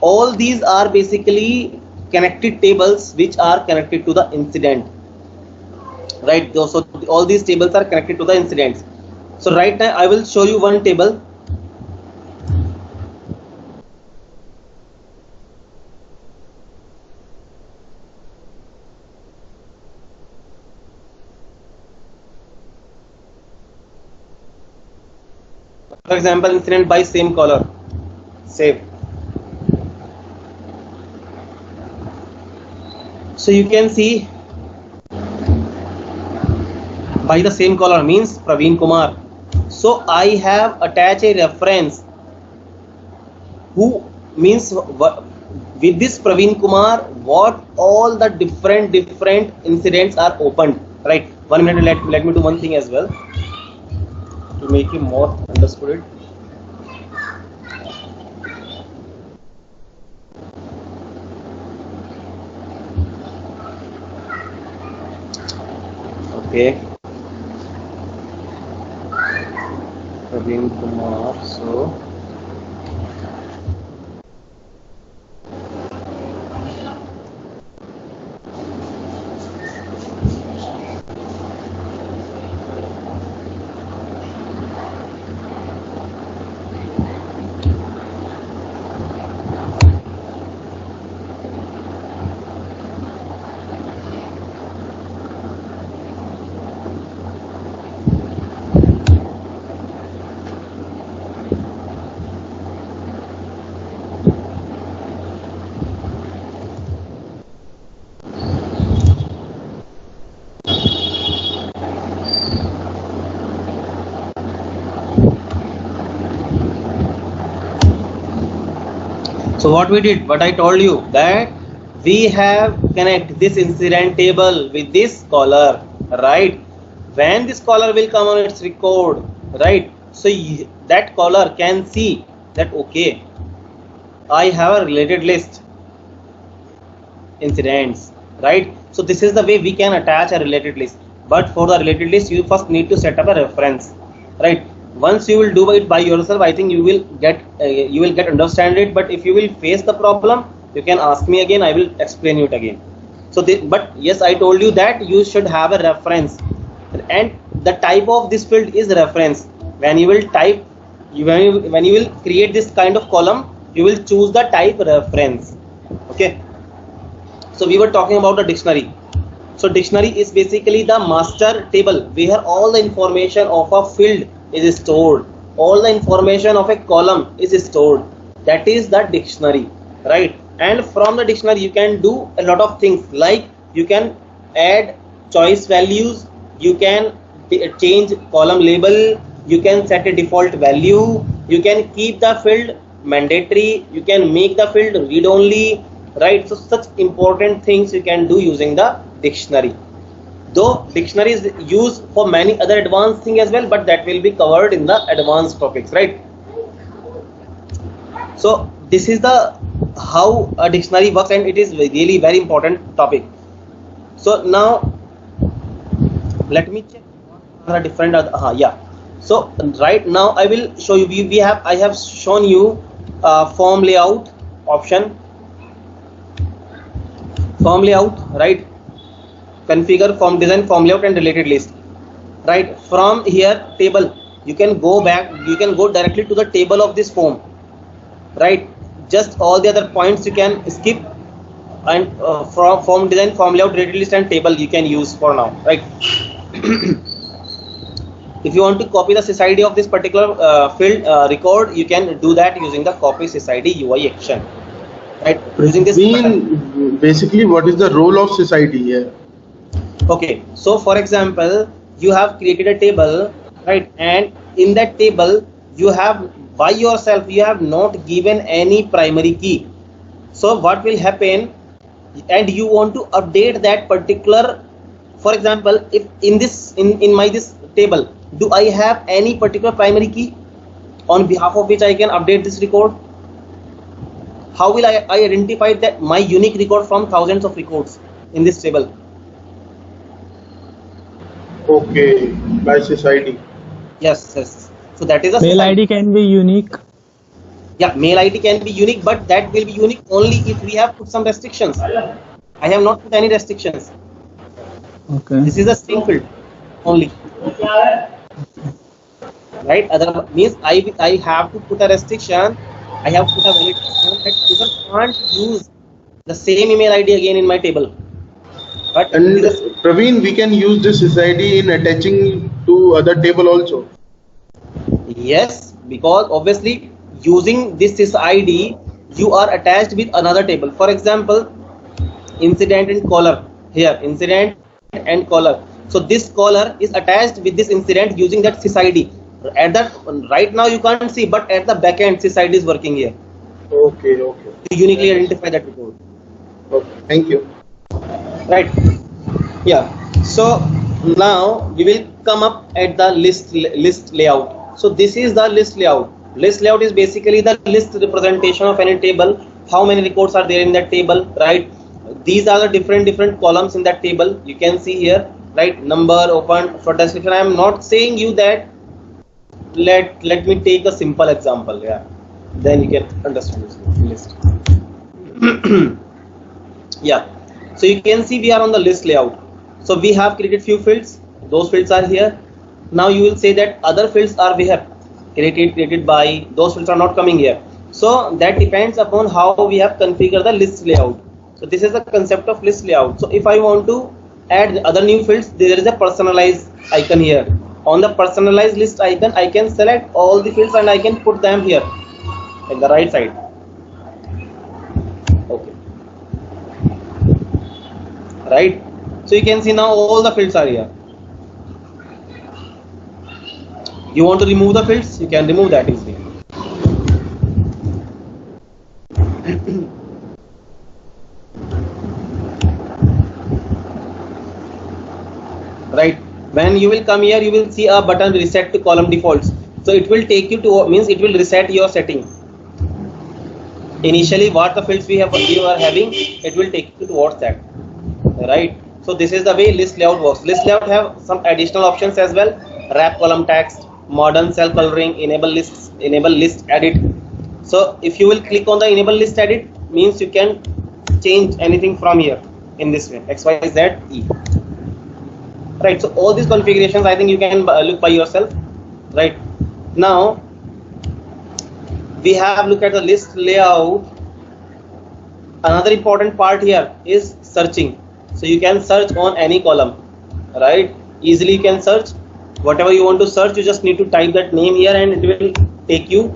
Speaker 1: all these are basically connected tables which are connected to the incident, right? So all these tables are connected to the incidents. So right now I will show you one table. For example, incident by same caller, save. So you can see by the same caller means Praveen Kumar. So I have attached a reference who means with this Praveen Kumar what all the different incidents are opened, right? 1 minute, let me do one thing as well to make you more understood it. Okay, Praveen Kumar. So what we did, what I told you, that we have connect this incident table with this caller, right? When this caller will come on its record, right? So that caller can see that okay, I have a related list incidents, right? So this is the way we can attach a related list. But for the related list, you first need to set up a reference, right? Once you will do it by yourself, I think you will get understand it. But if you will face the problem, you can ask me again, I will explain it again. So but yes, I told you that you should have a reference, and the type of this field is reference. When you will type, when you will create this kind of column, you will choose the type reference. Okay, so we were talking about the dictionary. So dictionary is basically the master table where all the information of a field is stored, all the information of a column is stored. That is the dictionary, right? And from the dictionary you can do a lot of things, like you can add choice values, you can change column label, you can set a default value, you can keep the field mandatory, you can make the field read only, right? So such important things you can do using the dictionary. Though dictionary is used for many other advanced things as well, but that will be covered in the advanced topics, right? So this is the how a dictionary works, and it is really very important topic. So now let me check what are the different yeah. So right now I will show you, I have shown you form layout option, form layout, right? Configure form design, form layout and related list, right? From here table you can go back, you can go directly to the table of this form, right? Just all the other points you can skip, and from form design, form layout, related list and table you can use for now, right? If you want to copy the sysID of this particular field record, you can do that using the copy sysID UI action. Right? Using this.
Speaker 5: Basically, what is the role of sysID here?
Speaker 1: Okay. So, for example, you have created a table, right? And in that table, you have by yourself, you have not given any primary key. So, what will happen? And you want to update that particular. For example, if in this in my this table, do I have any particular primary key on behalf of which I can update this record? How will I identify that my unique record from thousands of records in this table?
Speaker 5: Okay, by sysID.
Speaker 1: Yes, yes. So that is a
Speaker 4: Mail ID can be unique.
Speaker 1: Yeah, mail ID can be unique, but that will be unique only if we have put some restrictions. I have not put any restrictions.
Speaker 4: Okay.
Speaker 1: This is a string field only. Right? Other means I have to put a restriction. I have put a valid restriction that user can't use the same email ID again in my table. But
Speaker 5: And Praveen, we can use this sysID in attaching to other table also.
Speaker 1: yes, because obviously using this sysID, you are attached with another table. For example, incident and caller here, incident and caller. So this caller is attached with this incident using that sysID. At that right now you can't see, but at the back end sysID is working here
Speaker 5: Okay,
Speaker 1: to uniquely identify that record.
Speaker 5: okay. Thank you.
Speaker 1: Right? Yeah. So now we will come up at the list layout. So this is the list layout. List layout is basically the list representation of any table. How many records are there in that table, right? These are the different columns in that table. You can see here, right? Number, open, for description. I am not saying you that. Let me take a simple example. Yeah, then you can understand this list. Yeah. So you can see we are on the list layout. So we have created few fields. Those fields are here. Now you will say that other fields are we have created by, those fields are not coming here. So that depends upon how we have configured the list layout. So this is the concept of list layout. So if I want to add other new fields, there is a personalized icon here. On the personalized list icon, I can select all the fields and I can put them here at the right side. Okay. Right. So you can see now all the fields are here. You want to remove the fields, you can remove that easily. Right. When you will come here, you will see a button reset to column defaults. So it will take you to, means it will reset your setting. Initially what the fields you are having, it will take you towards that. Right. So this is the way list layout works. List layout have some additional options as well. Wrap column text, modern cell coloring, enable list edit. So if you will click on the enable list edit, means you can change anything from here in this way, X, Y, Z, E. Right. So all these configurations, I think you can look by yourself. Right. Now we have looked at the list layout. Another important part here is searching. So you can search on any column, right? Easily you can search whatever you want to search. You just need to type that name here and it will take you.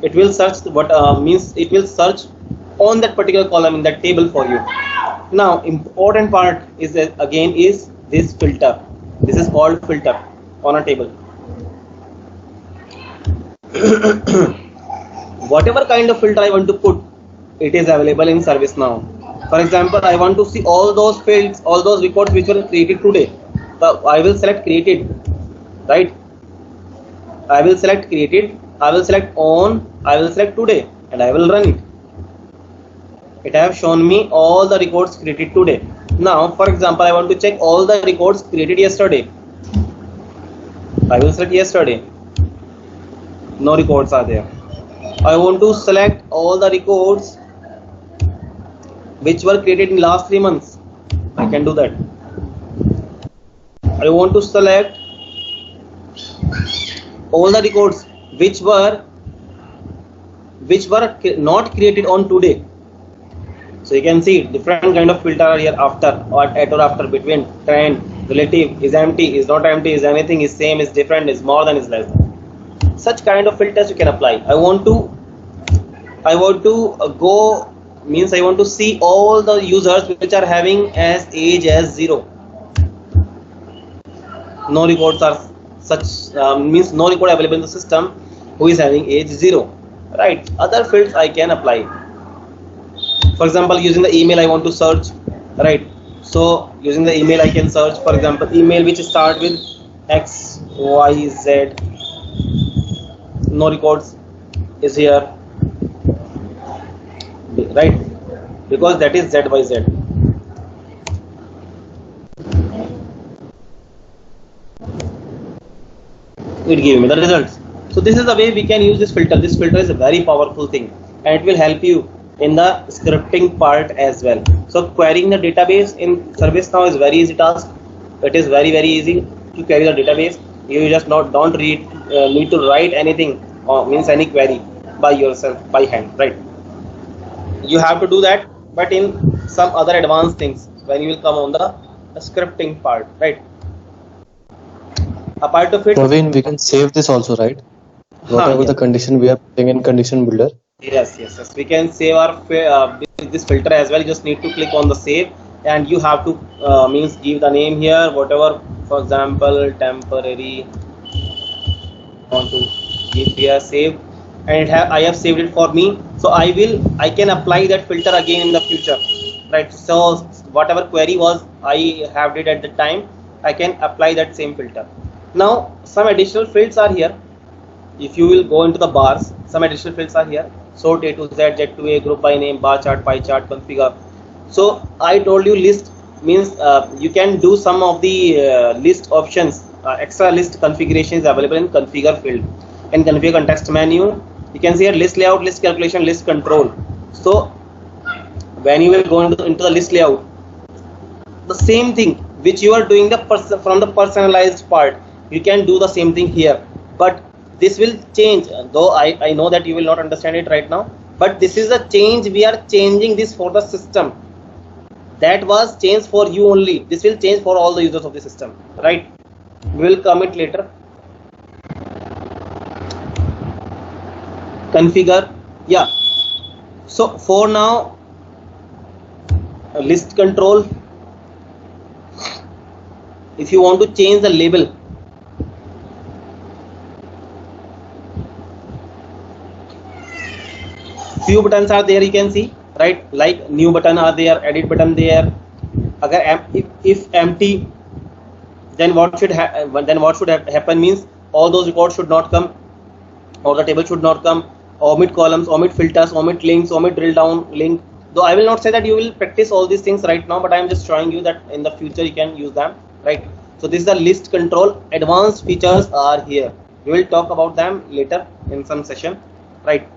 Speaker 1: It will search what means it will search on that particular column in that table for you. Now important part is that again is this filter. This is called filter on a table. Whatever kind of filter I want to put, it is available in ServiceNow. For example, I want to see all those fields, all those records which were created today. So I will select created, right? I will select created, I will select on, I will select today, and I will run it. It have shown me all the records created today. Now, for example, I want to check all the records created yesterday. I will select yesterday. No records are there. I want to select all the records which were created in last 3 months. I can do that. I want to select all the records which were not created on today. So you can see different kind of filter are here, after or at or after, between, trend, relative, is empty, is not empty, is anything, is same, is different, is more than, is less than. Such kind of filters you can apply. I want to go, means I want to see all the users which are having as age as 0. No records are such, means no record available in the system who is having age 0, right? Other fields I can apply. For example, using the email I want to search, right? So using the email I can search, for example, email which start with XYZ, no records is here, right? Because that is ZYZ. It give me the results. So this is the way we can use this filter. This filter is a very powerful thing, and it will help you in the scripting part as well. So querying the database in ServiceNow is very easy task. It is very easy to query the database. You just don't need to write anything, or means any query by yourself, by hand, right? You have to do that, but in some other advanced things when you will come on the scripting part, right? Apart of it,
Speaker 8: Praveen, we can save this also, right? Whatever
Speaker 1: yeah.
Speaker 8: the condition we are putting in condition builder.
Speaker 1: Yes. We can save our this filter as well. You just need to click on the save, and you have to means give the name here, whatever. For example, temporary. Want to give here save, and I have saved it for me. So I can apply that filter again in the future, right? So whatever query was I have did at the time, I can apply that same filter. Now some additional fields are here. If you will go into the bars, some additional fields are here. Sort A to Z, Z to A, group by name, bar chart, pie chart, configure. So I told you list means you can do some of the list options, extra list configurations available in configure field. In configure context menu, you can see here list layout, list calculation, list control. So when you will go into the list layout, the same thing which you are doing from the personalized part, you can do the same thing here, but this will change, though I know that you will not understand it right now, but this is a change. We are changing this for the system. That was changed for you only. This will change for all the users of the system, right? We will comment later. Configure, yeah. So for now, list control. If you want to change the label, few buttons are there, you can see, right? Like new button are there, edit button there. If empty, then what should happen means all those records should not come, or the table should not come. Omit columns, omit filters, omit links, omit drill down link. Though I will not say that you will practice all these things right now, but I am just showing you that in the future you can use them, right? So this is the list control. Advanced features are here. We will talk about them later in some session, right?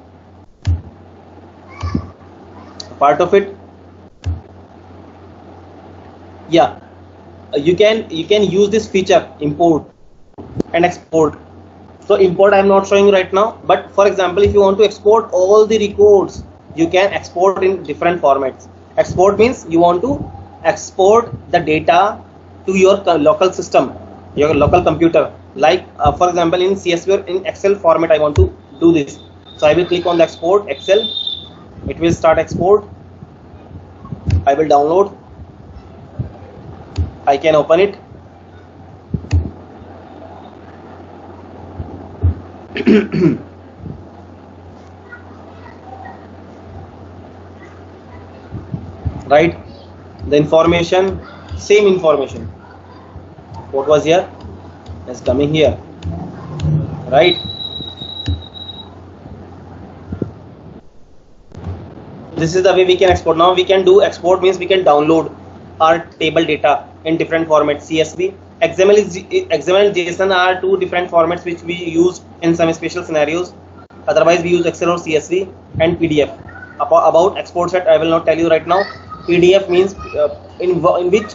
Speaker 1: Part of it, yeah, you can use this feature, import and export. So import I am not showing right now, but for example, if you want to export all the records, you can export in different formats. Export means you want to export the data to your local system, your local computer. Like for example, in CSV or in Excel format, I want to do this. So I will click on the export Excel. It will start export. I will download. I can open it. Right, the information, same information. What was here is coming here, right? This is the way we can export. Now we can do export means we can download our table data in different formats. CSV, XML and JSON are two different formats which we use in some special scenarios. Otherwise we use Excel or CSV, and PDF. About export set I will not tell you right now. PDF means in which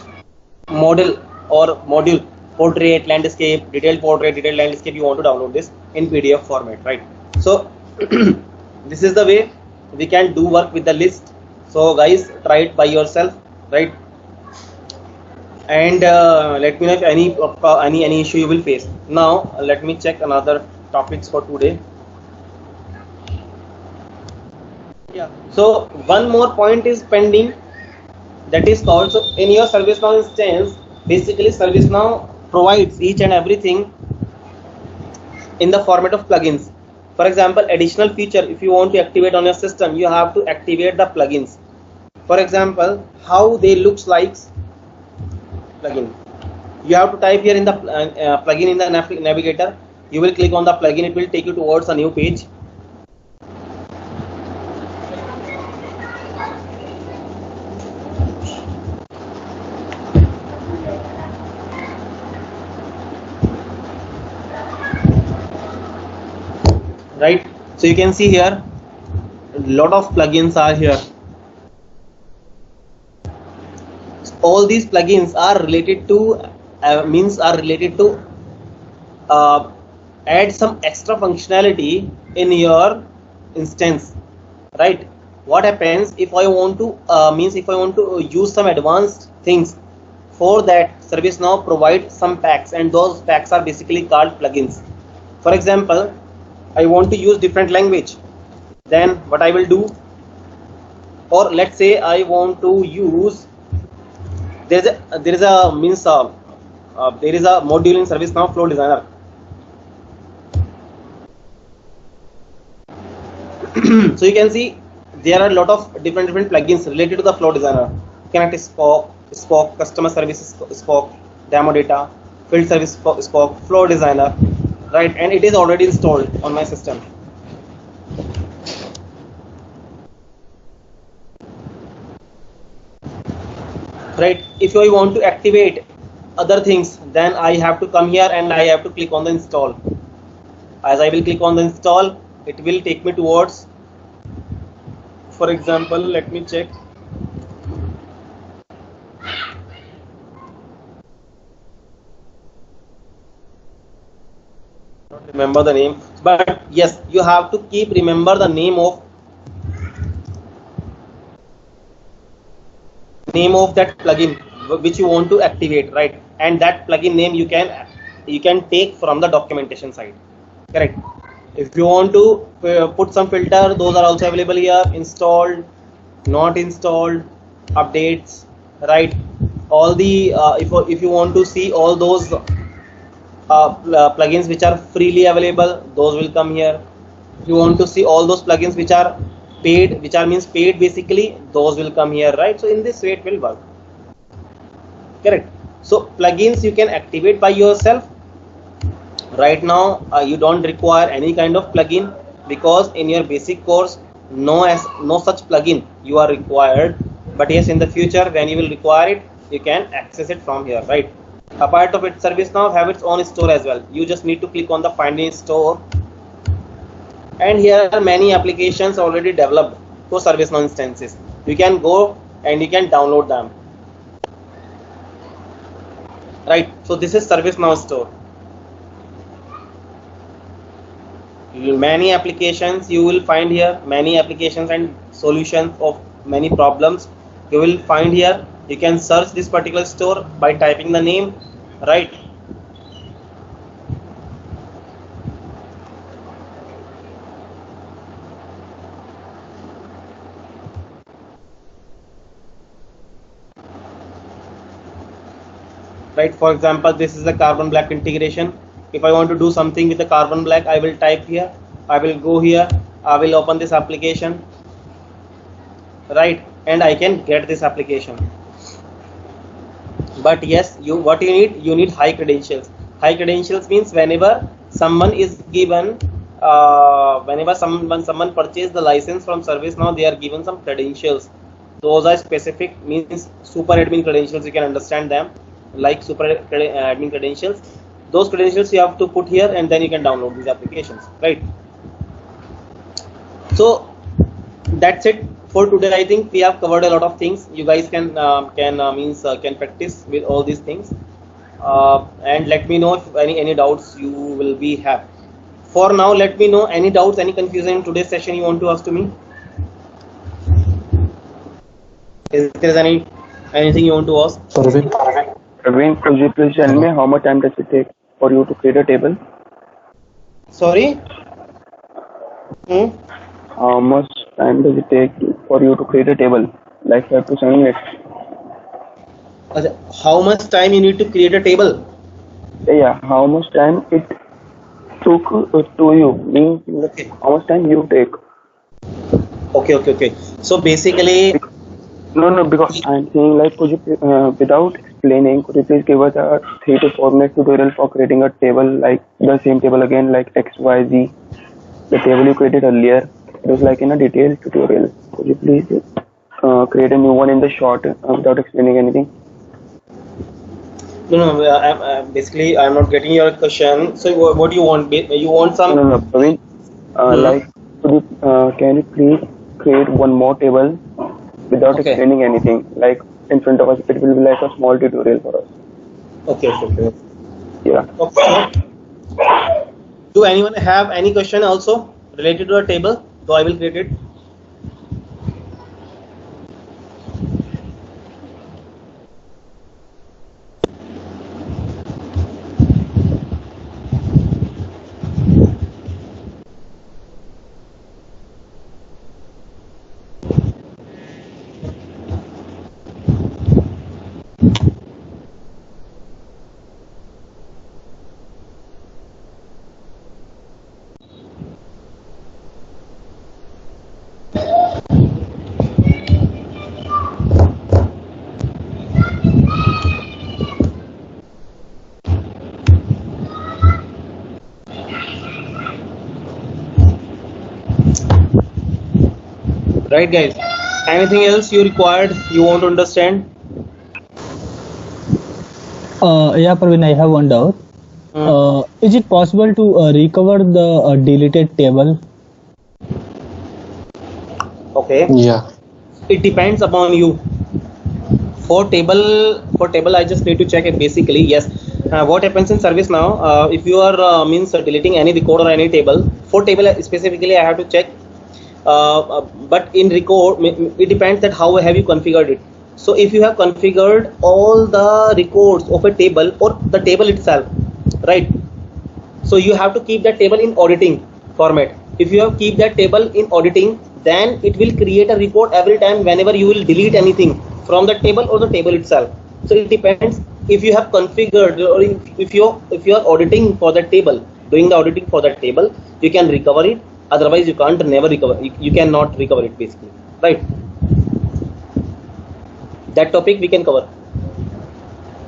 Speaker 1: model or module, portrait, landscape, detailed portrait, detailed landscape, you want to download this in PDF format, right? So this is the way we can do work with the list. So guys, try it by yourself, right? And let me know if any issue you will face. Now let me check another topics for today. Yeah, so one more point is pending, that is called, so in your ServiceNow instance, basically ServiceNow provides each and everything in the format of plugins. For example, additional feature, if you want to activate on your system, you have to activate the plugins. For example, how they looks like plugin, you have to type here in the plugin in the navigator. You will click on the plugin, it will take you towards a new page. Right, so you can see here a lot of plugins are here. All these plugins are related to add some extra functionality in your instance, right? What happens if I want to use some advanced things? For that, ServiceNow provides some packs, and those packs are basically called plugins. For example, I want to use different language, then what I will do, or let's say I want to use, there is a module in ServiceNow, Flow Designer. So you can see there are a lot of different plugins related to the Flow Designer. Connect Spoke, Customer Services Spoke, Demo Data, Field Service Spoke, Flow Designer, right? And it is already installed on my system. Right, if I want to activate other things, then I have to come here and I have to click on the install. As I will click on the install, it will take me towards, for example, let me check. Don't remember the name, but yes, you have to remember the name of that plugin which you want to activate, right? And that plugin name you can take from the documentation side, correct? If you want to put some filter, those are also available here: installed, not installed, updates, right? All the if you want to see all those plugins which are freely available, those will come here. If you want to see all those plugins which are paid, paid basically, those will come here, right? So in this way it will work, correct? So plugins you can activate by yourself. Right now you don't require any kind of plugin, because in your basic course no such plugin you are required. But yes, in the future when you will require it, you can access it from here, right? Apart of it, ServiceNow have its own store as well. You just need to click on the Find in Store, and here are many applications already developed for ServiceNow instances. You can go and you can download them, right? So this is ServiceNow store. Many applications you will find here, many applications and solutions of many problems you will find here. You can search this particular store by typing the name, right? Right, for example, this is the Carbon Black integration. If I want to do something with the Carbon Black, I will type here, I will go here, I will open this application, right? And I can get this application. But yes, what you need high credentials. High credentials means whenever someone is given whenever someone purchase the license from ServiceNow, they are given some credentials. Those are specific, means super admin credentials, you can understand them, like super admin credentials. Those credentials you have to put here, and then you can download these applications, right? So that's it for today. I think we have covered a lot of things. You guys can practice with all these things, and let me know if any doubts you will be have. For now, let me know any doubts, any confusion in today's session you want to ask to me. Is there anything you want to ask?
Speaker 8: Parveen,
Speaker 7: Praveen, could you please tell me how much time does it take for you to create a table?
Speaker 1: Sorry.
Speaker 7: How much time does it take for you to create a table? Like 5 to 7 minutes.
Speaker 1: How much time you need to create a table?
Speaker 7: Yeah, how much time it took to you? Means
Speaker 1: Okay.
Speaker 7: how much time you take?
Speaker 1: Okay. So basically,
Speaker 7: No, because I'm saying like, could you, without explaining, could you please give us a 3 to 4 minute tutorial for creating a table, like the same table again, like X, Y, Z, the table you created earlier. It was like in a detailed tutorial. Could you please create a new one in the short without explaining anything?
Speaker 1: no. Basically, I'm not getting your question. So what do you want? You want some?
Speaker 7: No, Praveen. Like, could you, can you please create one more table without
Speaker 1: Okay.
Speaker 7: explaining anything? Like in front of us, it will be like a small tutorial for us.
Speaker 1: Okay.
Speaker 7: Yeah.
Speaker 1: Okay. Do anyone have any question also related to a table? So I will create it. Right, guys. Anything else you required? You want to understand?
Speaker 4: Yeah, Praveen, I have one doubt. Is it possible to recover the deleted table?
Speaker 1: Okay.
Speaker 8: yeah,
Speaker 1: It depends upon you. For table, I just need to check it. Basically, yes. What happens in service now? If you are means deleting any record or any table, for table specifically, I have to check. But in record, it depends that how have you configured it. So if you have configured all the records of a table or the table itself, right? So you have to keep that table in auditing format. If you have keep that table in auditing, then it will create a report every time whenever you will delete anything from the table or the table itself. So it depends if you have configured, or if you are auditing for that table, doing the auditing for that table, you can recover it. Otherwise you can't never recover. You cannot recover it basically, right? That topic we can cover.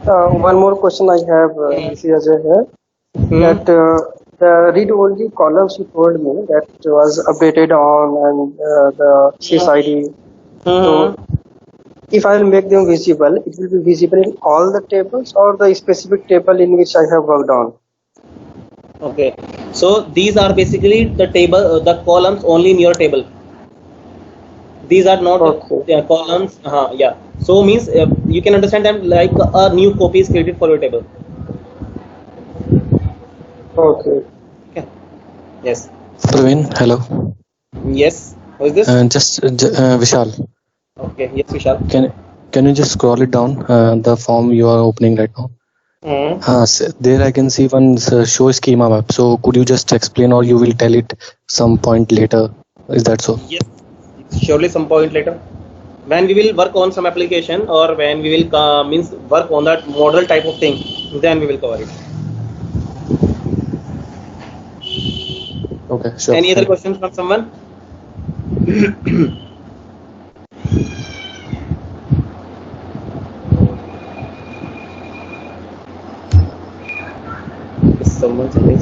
Speaker 2: One more question I have, this is Ajay here. That the read-only columns you told me that was updated on and the SysID. So if I will make them visible, it will be visible in all the tables or the specific table in which I have worked on.
Speaker 1: Okay, so these are basically the table, the columns only in your table. These are not
Speaker 2: Okay.
Speaker 1: columns. Yeah. So means you can understand them like a new copy is created for your table.
Speaker 2: Okay.
Speaker 1: Okay. Yes.
Speaker 8: Praveen, hello.
Speaker 1: Yes. Who is this?
Speaker 8: Vishal.
Speaker 1: Okay. Yes, Vishal.
Speaker 8: Can you just scroll it down? The form you are opening right now. There I can see one show schema map. So could you just explain, or you will tell it some point later? Is that so?
Speaker 1: Yes. Surely some point later. When we will work on some application, or when we will means work on that model type of thing, then we will cover it.
Speaker 8: Okay, sure.
Speaker 1: Any other questions from someone? Is someone sending